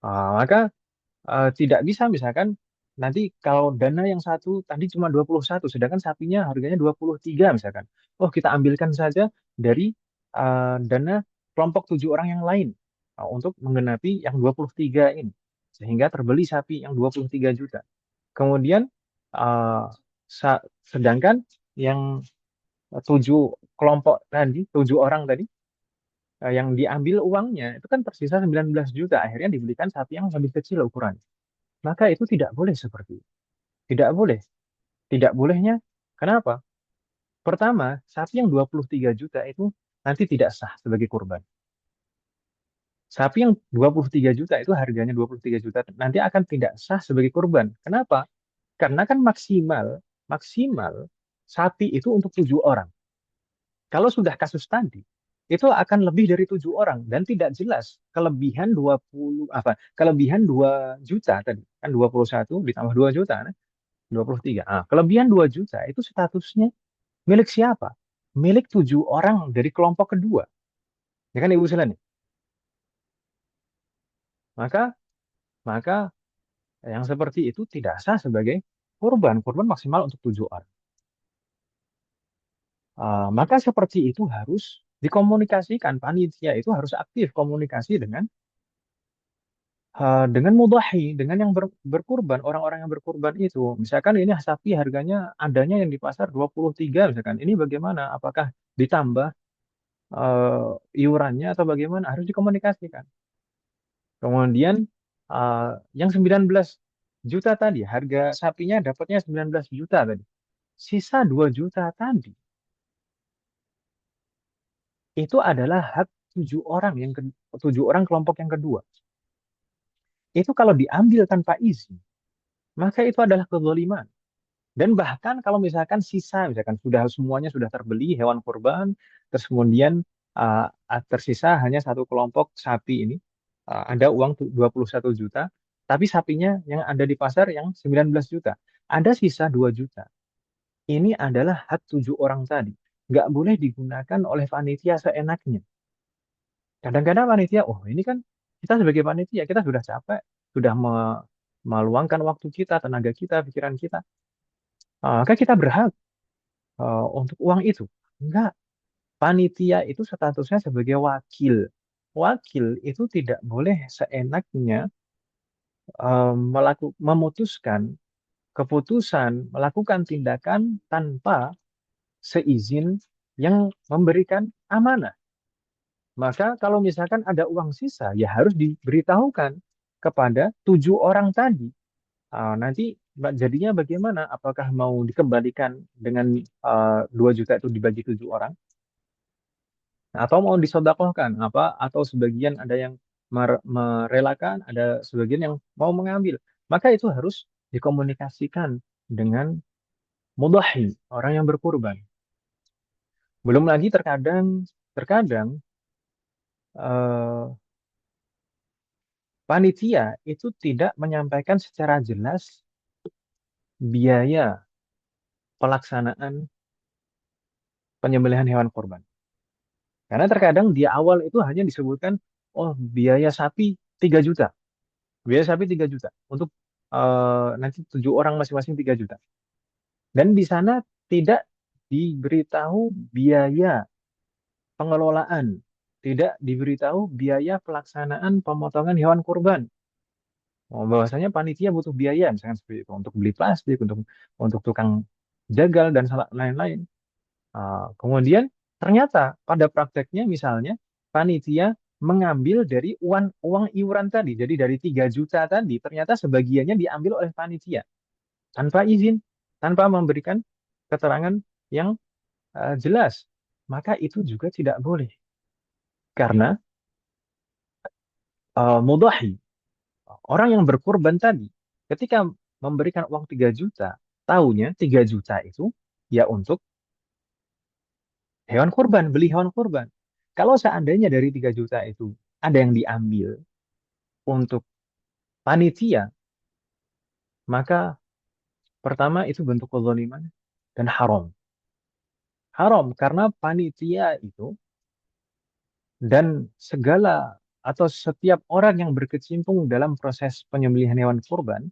A: Maka tidak bisa misalkan nanti kalau dana yang satu tadi cuma 21, sedangkan sapinya harganya 23 misalkan. Oh, kita ambilkan saja dari dana kelompok 7 orang yang lain untuk menggenapi yang 23 ini. Sehingga terbeli sapi yang 23 juta. Kemudian uh, sedangkan yang 7 kelompok tadi, 7 orang tadi, yang diambil uangnya itu kan tersisa 19 juta. Akhirnya dibelikan sapi yang lebih kecil ukuran. Maka itu tidak boleh seperti itu. Tidak boleh. Tidak bolehnya. Kenapa? Pertama, sapi yang 23 juta itu nanti tidak sah sebagai kurban. Sapi yang 23 juta itu harganya 23 juta nanti akan tidak sah sebagai kurban. Kenapa? Karena kan maksimal maksimal sapi itu untuk 7 orang. Kalau sudah kasus tadi, itu akan lebih dari 7 orang dan tidak jelas kelebihan 20 apa kelebihan 2 juta tadi kan 21 ditambah 2 juta nah, 23. Kelebihan 2 juta itu statusnya milik siapa? Milik 7 orang dari kelompok kedua. Ya kan Ibu Selani? Maka maka yang seperti itu tidak sah sebagai kurban. Kurban maksimal untuk 7 orang. Maka seperti itu harus dikomunikasikan. Panitia itu harus aktif komunikasi dengan mudahi, dengan yang berkurban, orang-orang yang berkurban itu. Misalkan ini sapi harganya adanya yang di pasar 23 misalkan. Ini bagaimana? Apakah ditambah iurannya atau bagaimana? Harus dikomunikasikan. Kemudian yang 19 juta tadi, harga sapinya dapatnya 19 juta tadi. Sisa 2 juta tadi, itu adalah hak 7 orang 7 orang kelompok yang kedua. Itu kalau diambil tanpa izin, maka itu adalah kezaliman. Dan bahkan kalau misalkan sisa, misalkan semuanya sudah terbeli hewan kurban, terus kemudian tersisa hanya satu kelompok sapi ini, ada uang 21 juta, tapi sapinya yang ada di pasar yang 19 juta, ada sisa 2 juta. Ini adalah hak 7 orang tadi. Nggak boleh digunakan oleh panitia seenaknya. Kadang-kadang panitia, oh ini kan kita sebagai panitia, kita sudah capek, sudah meluangkan waktu kita, tenaga kita, pikiran kita. Maka kita berhak untuk uang itu. Enggak, panitia itu statusnya sebagai wakil. Wakil itu tidak boleh seenaknya memutuskan keputusan, melakukan tindakan tanpa seizin yang memberikan amanah. Maka kalau misalkan ada uang sisa, ya harus diberitahukan kepada 7 orang tadi. Nanti jadinya bagaimana? Apakah mau dikembalikan dengan 2 juta itu dibagi 7 orang? Atau mau disodakohkan? Atau sebagian ada yang merelakan, ada sebagian yang mau mengambil. Maka itu harus dikomunikasikan dengan mudahi, orang yang berkurban. Belum lagi terkadang eh, panitia itu tidak menyampaikan secara jelas biaya pelaksanaan penyembelihan hewan kurban. Karena terkadang di awal itu hanya disebutkan, oh biaya sapi 3 juta, biaya sapi 3 juta untuk nanti 7 orang masing-masing 3 juta. Dan di sana tidak diberitahu biaya pengelolaan, tidak diberitahu biaya pelaksanaan pemotongan hewan kurban. Oh, bahwasanya panitia butuh biaya, misalkan seperti itu, untuk beli plastik, untuk tukang jagal dan lain-lain. Kemudian ternyata pada prakteknya misalnya panitia mengambil dari uang uang iuran tadi, jadi dari 3 juta tadi, ternyata sebagiannya diambil oleh panitia tanpa izin, tanpa memberikan keterangan yang jelas. Maka itu juga tidak boleh. Karena mudhahi, orang yang berkurban tadi, ketika memberikan uang 3 juta, taunya 3 juta itu ya untuk hewan kurban, beli hewan kurban. Kalau seandainya dari 3 juta itu ada yang diambil untuk panitia, maka pertama itu bentuk kezaliman dan haram. Haram karena panitia itu dan segala atau setiap orang yang berkecimpung dalam proses penyembelihan hewan kurban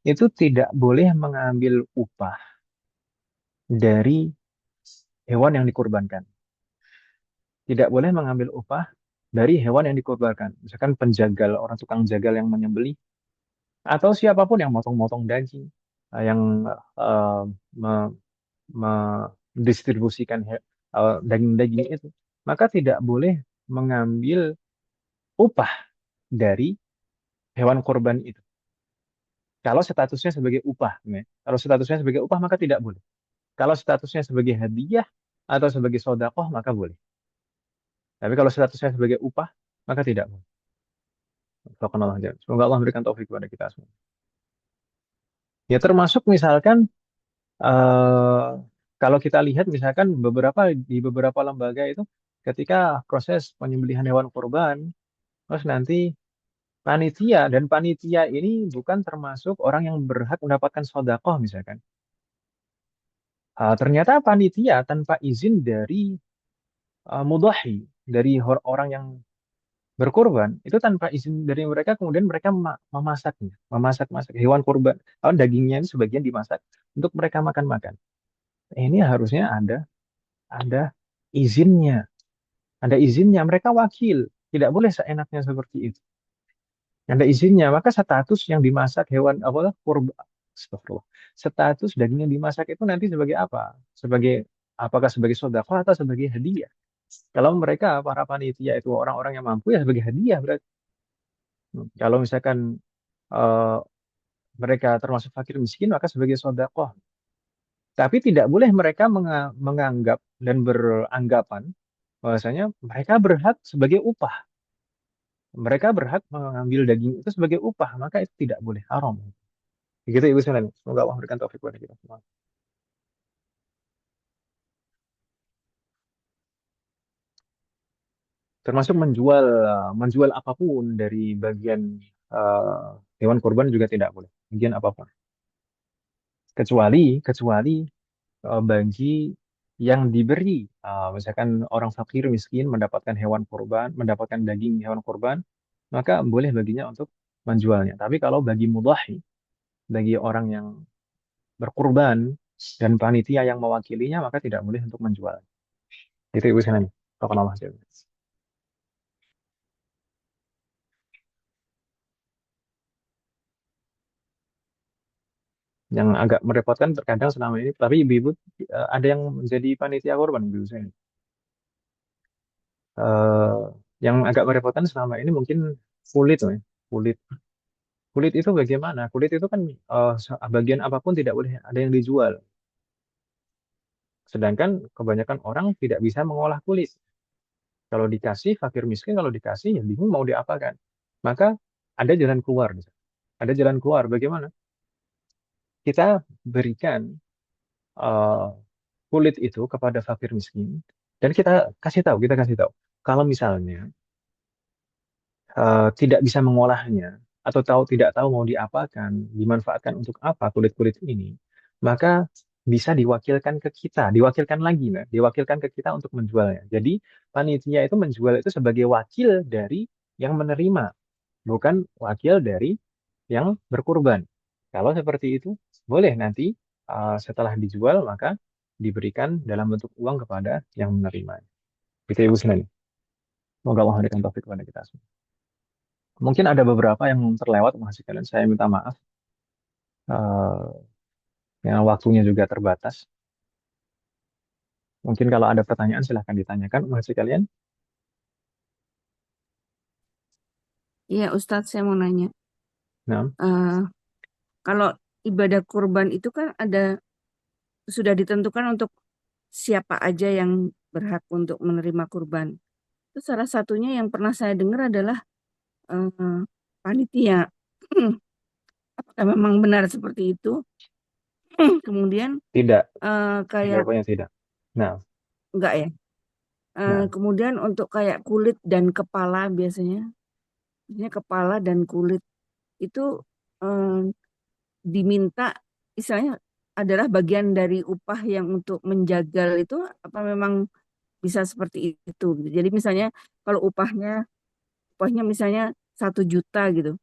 A: itu tidak boleh mengambil upah dari hewan yang dikurbankan. Tidak boleh mengambil upah dari hewan yang dikurbankan. Misalkan penjagal, orang tukang jagal yang menyembelih, atau siapapun yang motong-motong daging, yang eh, me- mendistribusikan daging-daging itu, maka tidak boleh mengambil upah dari hewan kurban itu. Kalau statusnya sebagai upah, ya. Kalau statusnya sebagai upah maka tidak boleh. Kalau statusnya sebagai hadiah atau sebagai sodakoh maka boleh. Tapi kalau statusnya sebagai upah maka tidak boleh. Semoga Allah memberikan taufik kepada kita semua. Ya termasuk misalkan eh, kalau kita lihat misalkan di beberapa lembaga itu ketika proses penyembelihan hewan kurban, terus nanti panitia ini bukan termasuk orang yang berhak mendapatkan sodakoh misalkan. Ternyata panitia tanpa izin dari mudhahi, dari orang yang berkurban, itu tanpa izin dari mereka kemudian mereka memasaknya, memasak hewan kurban, dagingnya itu sebagian dimasak untuk mereka makan-makan. Ini harusnya ada izinnya, ada izinnya. Mereka wakil, tidak boleh seenaknya seperti itu. Ada izinnya, maka status yang dimasak hewan apa kurban, astagfirullah. Status daging yang dimasak itu nanti sebagai apa? Sebagai apakah sebagai sedekah atau sebagai hadiah? Kalau mereka para panitia itu orang-orang yang mampu ya sebagai hadiah berarti. Kalau misalkan eh, mereka termasuk fakir miskin maka sebagai sedekah. Tapi tidak boleh mereka menganggap dan beranggapan bahwasanya mereka berhak sebagai upah. Mereka berhak mengambil daging itu sebagai upah, maka itu tidak boleh haram. Begitu Ibu sekalian. Semoga Allah memberikan taufik kepada kita semua. Termasuk menjual apapun dari bagian hewan kurban juga tidak boleh. Bagian apapun. Kecuali bagi yang diberi, misalkan orang fakir miskin mendapatkan hewan kurban, mendapatkan daging hewan kurban, maka boleh baginya untuk menjualnya. Tapi kalau bagi mudhahi, bagi orang yang berkurban dan panitia yang mewakilinya, maka tidak boleh untuk menjual. Itu Ibu sekalian. Barakallahu fiikum. Yang agak merepotkan terkadang selama ini, tapi ibu-ibu ada yang menjadi panitia korban ibu saya. Eh, yang agak merepotkan selama ini mungkin kulit, ya. Kulit, kulit itu bagaimana? Kulit itu kan bagian apapun tidak boleh ada yang dijual. Sedangkan kebanyakan orang tidak bisa mengolah kulit. Kalau dikasih fakir miskin, kalau dikasih ya bingung mau diapakan. Maka ada jalan keluar. Ada jalan keluar. Bagaimana? Kita berikan eh, kulit itu kepada fakir miskin Dan kita kasih tahu, kalau misalnya tidak bisa mengolahnya atau tidak tahu mau diapakan, dimanfaatkan untuk apa kulit-kulit ini, maka bisa diwakilkan ke kita, diwakilkan lagi, nah, diwakilkan ke kita untuk menjualnya. Jadi panitia itu menjual itu sebagai wakil dari yang menerima, bukan wakil dari yang berkurban. Kalau seperti itu, boleh nanti setelah dijual maka diberikan dalam bentuk uang kepada yang menerima. Gitu ya Bu Sinan. Semoga Allah memberikan taufik kepada kita semua. Mungkin ada beberapa yang terlewat, Mas kalian. Saya minta maaf. Eh, yang waktunya juga terbatas. Mungkin kalau ada pertanyaan silahkan ditanyakan, Mas kalian.
D: Iya, Ustadz, saya mau nanya.
A: Nah,
D: Eh, Kalau ibadah kurban itu kan sudah ditentukan untuk siapa aja yang berhak untuk menerima kurban. Itu salah satunya yang pernah saya dengar adalah eh, panitia. Apakah memang benar seperti itu? Kemudian
A: tidak.
D: kayak
A: Jawabannya tidak. Nah,
D: enggak ya?
A: nah,
D: Kemudian untuk kayak kulit dan kepala biasanya kepala dan kulit itu eh, diminta, misalnya adalah bagian dari upah yang untuk menjagal itu, apa memang bisa seperti itu? Jadi misalnya kalau upahnya misalnya 1 juta gitu,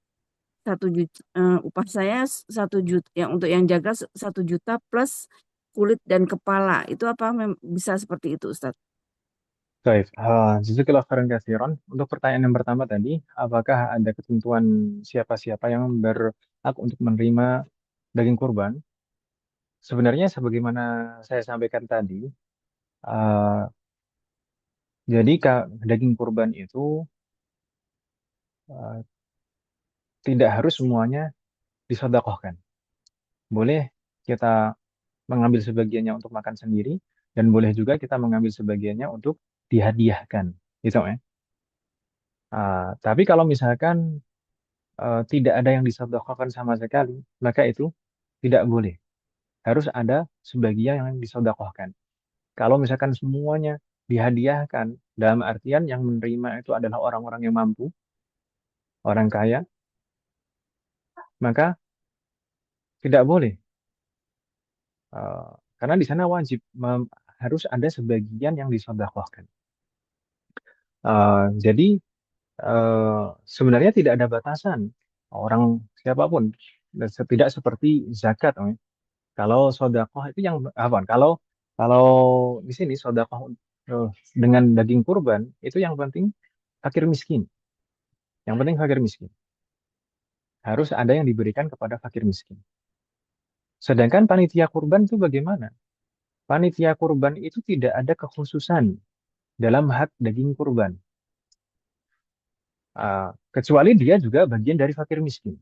D: 1 juta, upah saya 1 juta, yang untuk yang jaga 1 juta plus kulit dan kepala itu apa bisa seperti itu, Ustadz?
A: baik. Jazakallah khairan katsiran. Untuk pertanyaan yang pertama tadi, apakah ada ketentuan siapa-siapa yang berhak untuk menerima daging kurban? Sebenarnya sebagaimana saya sampaikan tadi, eh, jadi daging kurban itu eh, tidak harus semuanya disedekahkan. Boleh kita mengambil sebagiannya untuk makan sendiri, dan boleh juga kita mengambil sebagiannya untuk dihadiahkan. Gitu ya. Tapi kalau misalkan tidak ada yang disedekahkan sama sekali, maka itu tidak boleh. Harus ada sebagian yang disedekahkan. Kalau misalkan semuanya dihadiahkan, dalam artian yang menerima itu adalah orang-orang yang mampu, orang kaya, maka tidak boleh. Eh, karena di sana wajib harus ada sebagian yang disedekahkan. Jadi sebenarnya tidak ada batasan orang siapapun. Dan tidak seperti zakat. Kalau sodakoh itu yang apa? Kalau di sini sodakoh dengan daging kurban itu yang penting fakir miskin. Yang penting fakir miskin. Harus ada yang diberikan kepada fakir miskin. Sedangkan panitia kurban itu bagaimana? Panitia kurban itu tidak ada kekhususan dalam hak daging kurban. Kecuali dia juga bagian dari fakir miskin.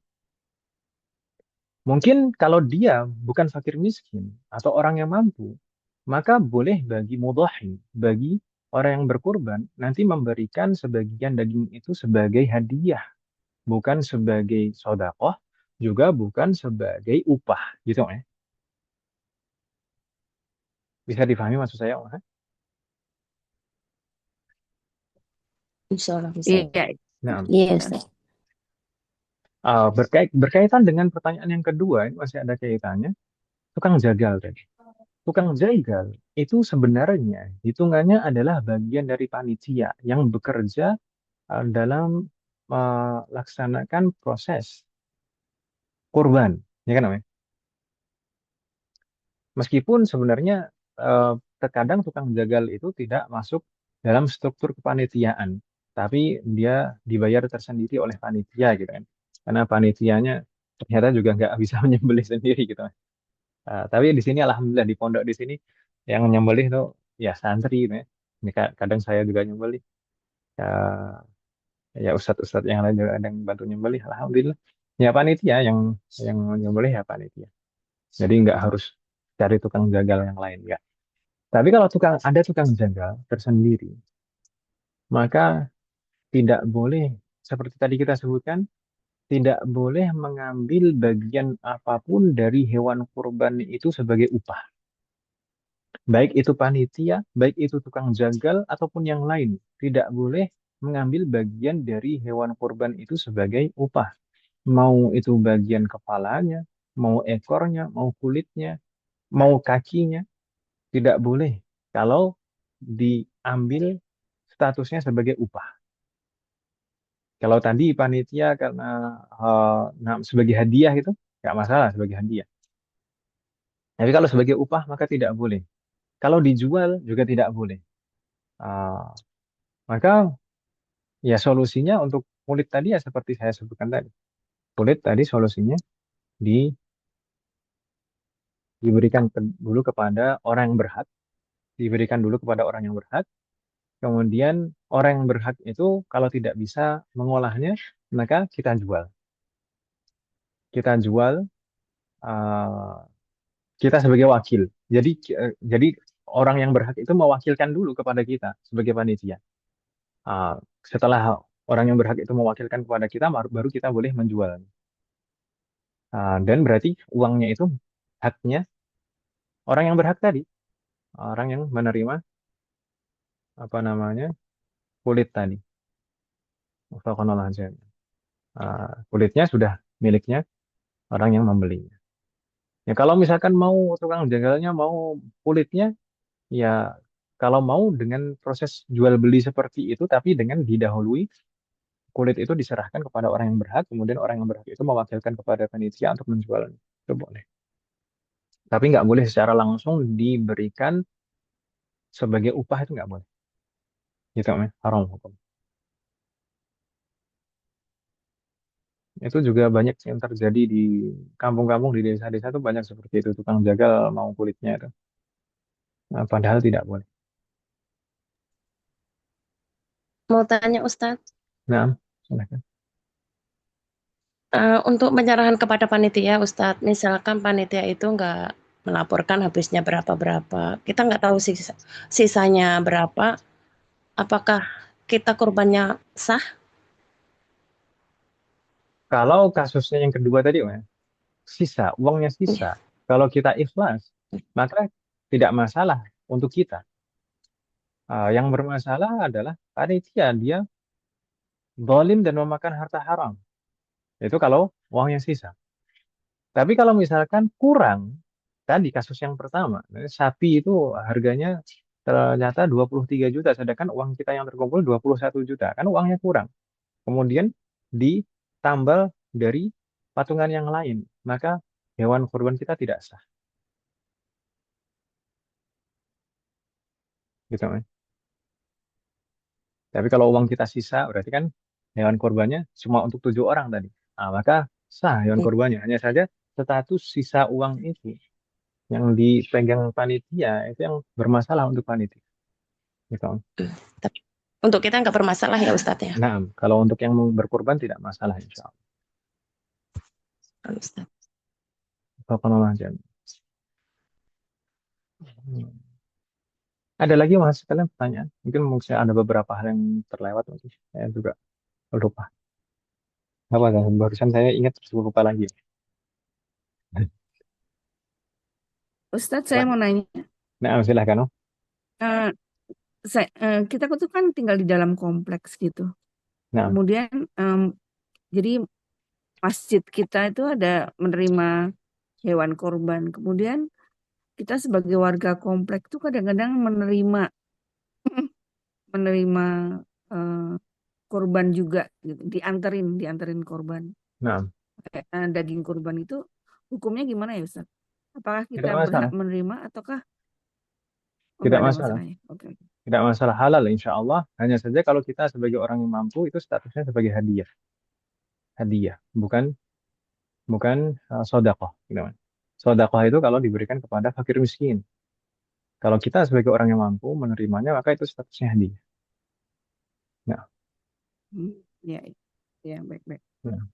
A: Mungkin kalau dia bukan fakir miskin atau orang yang mampu, maka boleh bagi mudhahi, bagi orang yang berkurban, nanti memberikan sebagian daging itu sebagai hadiah, bukan sebagai sodakoh, juga bukan sebagai upah, gitu ya. Bisa difahami maksud saya, Om?
C: Insya Allah bisa.
D: Iya,
A: Nah,
C: Iya, Ustaz.
A: berkaitan dengan pertanyaan yang kedua, ini masih ada kaitannya, tukang jagal tadi. Tukang jagal itu sebenarnya hitungannya adalah bagian dari panitia yang bekerja dalam melaksanakan proses kurban, ya kan, Om? Meskipun sebenarnya eh, terkadang tukang jagal itu tidak masuk dalam struktur kepanitiaan, tapi dia dibayar tersendiri oleh panitia gitu kan, karena panitianya ternyata juga nggak bisa menyembelih sendiri gitu. Tapi di sini alhamdulillah di pondok di sini yang nyembelih tuh ya santri gitu ya. Ini kadang saya juga nyembelih. Ya, ya ustadz-ustadz yang lain juga ada yang bantu nyembelih. Alhamdulillah. Ya panitia yang nyembelih ya panitia. Jadi nggak harus cari tukang jagal yang lain ya. Tapi kalau ada tukang jagal tersendiri, maka tidak boleh seperti tadi kita sebutkan, tidak boleh mengambil bagian apapun dari hewan kurban itu sebagai upah. Baik itu panitia, baik itu tukang jagal, ataupun yang lain. Tidak boleh mengambil bagian dari hewan kurban itu sebagai upah. Mau itu bagian kepalanya, mau ekornya, mau kulitnya, mau kakinya, tidak boleh kalau diambil statusnya sebagai upah. Kalau tadi panitia karena sebagai hadiah itu nggak masalah sebagai hadiah. Tapi kalau sebagai upah maka tidak boleh. Kalau dijual juga tidak boleh. Eh, maka ya solusinya untuk kulit tadi ya seperti saya sebutkan tadi. Kulit tadi solusinya di, diberikan dulu kepada orang yang berhak, diberikan dulu kepada orang yang berhak. Kemudian orang yang berhak itu kalau tidak bisa mengolahnya, maka kita jual. Kita jual, eh, kita sebagai wakil. Jadi orang yang berhak itu mewakilkan dulu kepada kita sebagai panitia. Ah, setelah orang yang berhak itu mewakilkan kepada kita, baru kita boleh menjual. Dan berarti uangnya itu haknya orang yang berhak tadi, orang yang menerima apa namanya kulit tadi. Wafaqanallah azza. Kulitnya sudah miliknya orang yang membelinya. Ya kalau misalkan mau tukang jagalnya mau kulitnya, ya kalau mau dengan proses jual beli seperti itu, tapi dengan didahului kulit itu diserahkan kepada orang yang berhak, kemudian orang yang berhak itu mewakilkan kepada panitia untuk menjualnya. Itu boleh. Tapi nggak boleh secara langsung diberikan sebagai upah itu nggak boleh. Gitu, haram hukum. Itu juga banyak yang terjadi di kampung-kampung, di desa-desa itu banyak seperti itu. Tukang jagal mau kulitnya itu. Nah, padahal tidak boleh.
B: Mau tanya Ustadz,
A: Nah, silakan.
B: untuk penyerahan kepada panitia Ustadz, misalkan panitia itu nggak melaporkan habisnya berapa-berapa, kita nggak tahu sisanya berapa, apakah kita kurbannya sah?
A: Kalau kasusnya yang kedua tadi, sisa, uangnya sisa.
B: Iya.
A: Kalau kita ikhlas, maka tidak masalah untuk kita. Yang bermasalah adalah panitia, dia zalim dan memakan harta haram. Itu kalau uangnya sisa. Tapi kalau misalkan kurang, tadi kasus yang pertama, sapi itu harganya ternyata 23 juta, sedangkan uang kita yang terkumpul 21 juta, kan uangnya kurang. Kemudian ditambal dari patungan yang lain, maka hewan kurban kita tidak sah. Gitu, kan. Tapi kalau uang kita sisa, berarti kan hewan kurbannya cuma untuk 7 orang tadi. Maka sah hewan kurbannya. Hanya saja status sisa uang itu yang dipegang panitia itu yang bermasalah untuk panitia. Gitu.
B: Tapi untuk kita nggak bermasalah ya Ustadz ya.
A: Nah, kalau untuk yang berkurban tidak masalah insya Allah.
B: Ustadz.
A: Barakallahu fiikum. Ada lagi mas kalian pertanyaan? Mungkin ada beberapa hal yang terlewat mungkin. Saya juga lupa. Apa kan? Barusan saya ingat terus lupa lagi.
D: Ustadz, saya mau nanya.
A: Nah, silahkan. Oh.
D: Eh, kita tuh kan tinggal di dalam kompleks gitu.
A: Nah,
D: Kemudian jadi masjid kita itu ada menerima hewan korban. Kemudian kita sebagai warga kompleks tuh kadang-kadang menerima eh, korban juga gitu. Dianterin korban.
A: nah,
D: Daging korban itu hukumnya gimana ya Ustaz? Apakah kita
A: tidak
D: berhak
A: masalah.
D: menerima ataukah
A: Tidak
D: nggak ada
A: masalah.
D: masalahnya? Oke.
A: Tidak masalah, halal insya Allah. Hanya saja kalau kita sebagai orang yang mampu itu statusnya sebagai hadiah. Hadiah, bukan bukan sodakoh. Gitu, kan. Sodakoh itu kalau diberikan kepada fakir miskin. Kalau kita sebagai orang yang mampu menerimanya, maka itu statusnya hadiah. Nah,
D: Ya, ya, baik-baik.
A: nah.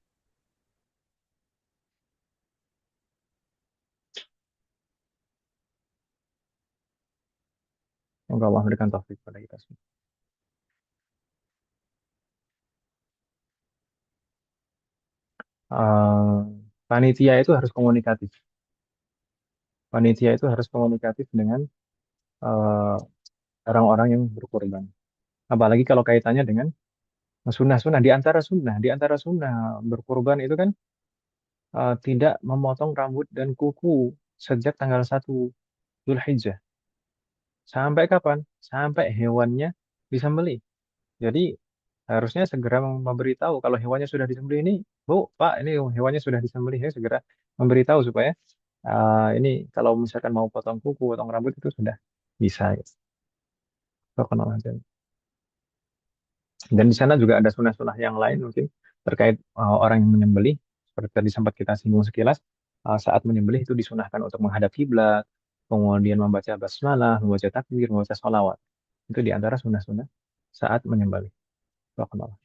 A: Semoga Allah memberikan taufik pada kita semua. Eh, Panitia itu harus komunikatif. Panitia itu harus komunikatif dengan eh, orang-orang yang berkorban. Apalagi kalau kaitannya dengan sunnah-sunnah, di antara sunnah berkorban itu kan tidak memotong rambut dan kuku sejak tanggal 1 Zulhijjah. Sampai kapan? Sampai hewannya disembelih. Jadi harusnya segera memberitahu kalau hewannya sudah disembelih ini, Bu, Pak, ini hewannya sudah disembelih, ya segera memberitahu supaya ini kalau misalkan mau potong kuku, potong rambut itu sudah bisa. Ya. Terkenal aja. Dan di sana juga ada sunah-sunah yang lain mungkin terkait orang yang menyembelih, seperti tadi sempat kita singgung sekilas, saat menyembelih itu disunahkan untuk menghadap kiblat, kemudian membaca basmalah, membaca takbir, membaca sholawat. Itu di antara sunah-sunah saat menyembelih. Terkenal.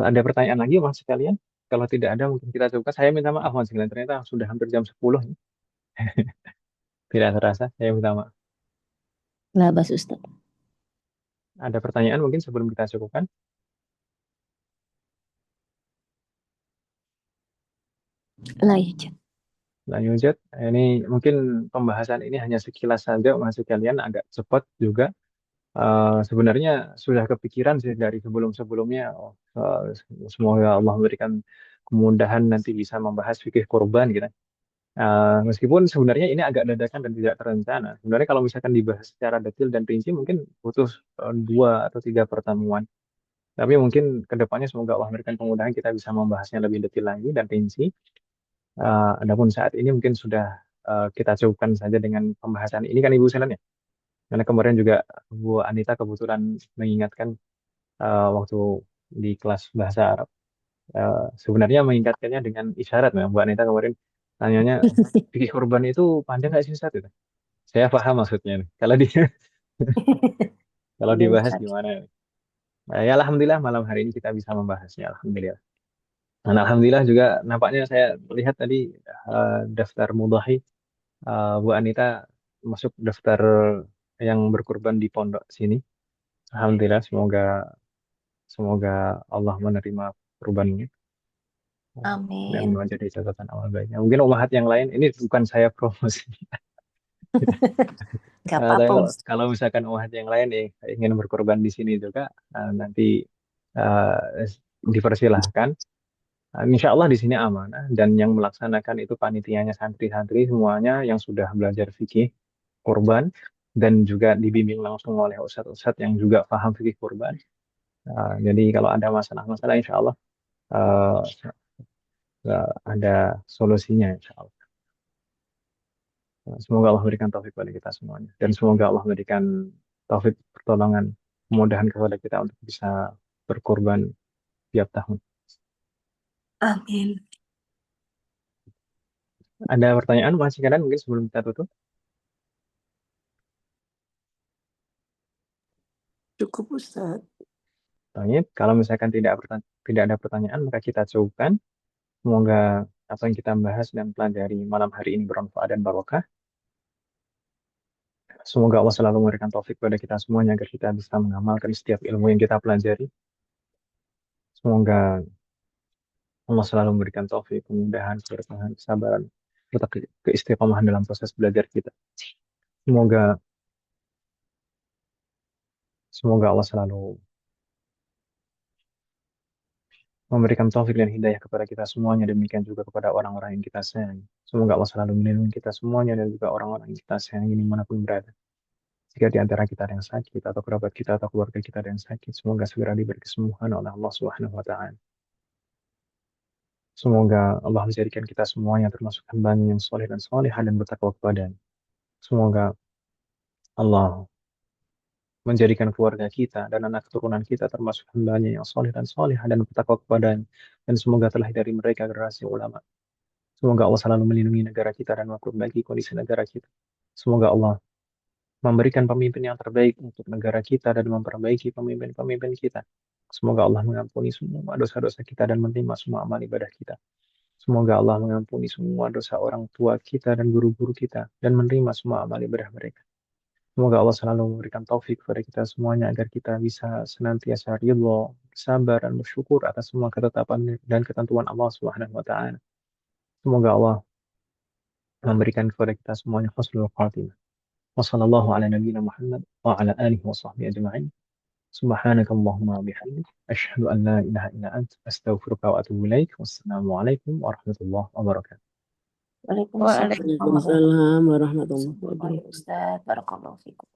A: Ada pertanyaan lagi mas sekalian? Kalau tidak ada mungkin kita coba. Saya minta maaf mas sekalian. Ternyata sudah hampir jam 10 nih. Tidak terasa. Saya minta maaf.
C: Lah, Bas Ustaz.
A: Ada pertanyaan mungkin sebelum kita cukupkan?
C: Lah ya, Cak.
A: Lanjut. Ini mungkin pembahasan ini hanya sekilas saja mas sekalian. Agak cepat juga. Sebenarnya sudah kepikiran sih dari sebelum-sebelumnya. Semoga Allah memberikan kemudahan nanti bisa membahas fikih kurban gitu. Meskipun sebenarnya ini agak dadakan dan tidak terencana. Sebenarnya kalau misalkan dibahas secara detail dan rinci mungkin butuh 2 atau 3 pertemuan. Tapi mungkin kedepannya semoga Allah memberikan kemudahan kita bisa membahasnya lebih detail lagi dan rinci. Adapun saat ini mungkin sudah kita cukupkan saja dengan pembahasan ini kan Ibu Selen ya. Karena kemarin juga Bu Anita kebetulan mengingatkan waktu di kelas bahasa Arab. Sebenarnya mengingatkannya dengan isyarat, Bu Anita kemarin tanyanya fikih kurban itu panjang nggak sih Ustaz? Itu? Saya paham maksudnya nih. Kalau di kalau
C: Iya,
A: dibahas
C: Ustaz.
A: gimana? Ya alhamdulillah malam hari ini kita bisa membahasnya. Alhamdulillah. Dan alhamdulillah juga nampaknya saya lihat tadi daftar mudhahi Bu Anita masuk daftar yang berkurban di pondok sini. Alhamdulillah semoga semoga Allah menerima kurbannya dan
C: Amin.
A: menjadi catatan amal baiknya. Mungkin umahat yang lain ini bukan saya promosi.
C: Gak
A: Tapi
C: apa-apa,
A: kalau,
C: Ustaz.
A: kalau misalkan umat yang lain nih ingin berkorban di sini juga, nanti eh, dipersilahkan. Insya Allah di sini amanah dan yang melaksanakan itu panitianya santri-santri semuanya yang sudah belajar fikih kurban dan juga dibimbing langsung oleh ustadz-ustadz yang juga paham fikih kurban. Jadi kalau ada masalah-masalah, insya Allah ada solusinya, insya Allah. Semoga Allah memberikan taufik pada kita semuanya. Dan semoga Allah memberikan taufik pertolongan, kemudahan kepada kita untuk bisa berkorban tiap tahun.
C: Amin.
A: Ada pertanyaan masih kadang mungkin sebelum kita tutup?
C: Cukup, Ustaz.
A: Baik, kalau misalkan tidak ada pertanyaan, maka kita cukupkan. Semoga apa yang kita bahas dan pelajari malam hari ini bermanfaat dan barokah. Semoga Allah selalu memberikan taufik kepada kita semuanya agar kita bisa mengamalkan setiap ilmu yang kita pelajari. Semoga Allah selalu memberikan taufik, kemudahan, keberkahan, kesabaran, serta keistiqomahan dalam proses belajar kita. Semoga semoga Allah selalu memberikan taufik dan hidayah kepada kita semuanya, demikian juga kepada orang-orang yang kita sayangi. Semoga Allah selalu melindungi kita semuanya dan juga orang-orang yang kita sayangi dimanapun berada. Jika di antara kita ada yang sakit atau kerabat kita atau keluarga kita ada yang sakit, semoga segera diberi kesembuhan oleh Allah Subhanahu wa taala. Semoga Allah menjadikan kita semuanya termasuk hamba yang soleh dan solehah dan bertakwa kepadanya. Semoga Allah menjadikan keluarga kita dan anak keturunan kita termasuk hambanya yang soleh dan solehah dan bertakwa kepadanya. Dan semoga terlahir dari mereka generasi ulama. Semoga Allah selalu melindungi negara kita dan memperbaiki kondisi negara kita. Semoga Allah memberikan pemimpin yang terbaik untuk negara kita dan memperbaiki pemimpin-pemimpin kita. Semoga Allah mengampuni semua dosa-dosa kita dan menerima semua amal ibadah kita. Semoga Allah mengampuni semua dosa orang tua kita dan guru-guru kita dan menerima semua amal ibadah mereka. Semoga Allah selalu memberikan taufik kepada kita semuanya agar kita bisa senantiasa ridho, sabar dan bersyukur atas semua ketetapan dan ketentuan Allah Subhanahu wa taala. Semoga Allah memberikan kepada kita semuanya husnul khatimah. Wassallallahu ala nabiyina Muhammad wa ala alihi wa sahbihi ajma'in. Subhanakallahumma wa bihamdik asyhadu an la ilaha illa anta astaghfiruka wa atubu ilaik. Wassalamualaikum warahmatullahi wabarakatuh.
C: Waalaikumsalam
B: Waalaikumsalam.
C: warahmatullahi wabarakatuh. Ustaz, barakallahu fikum.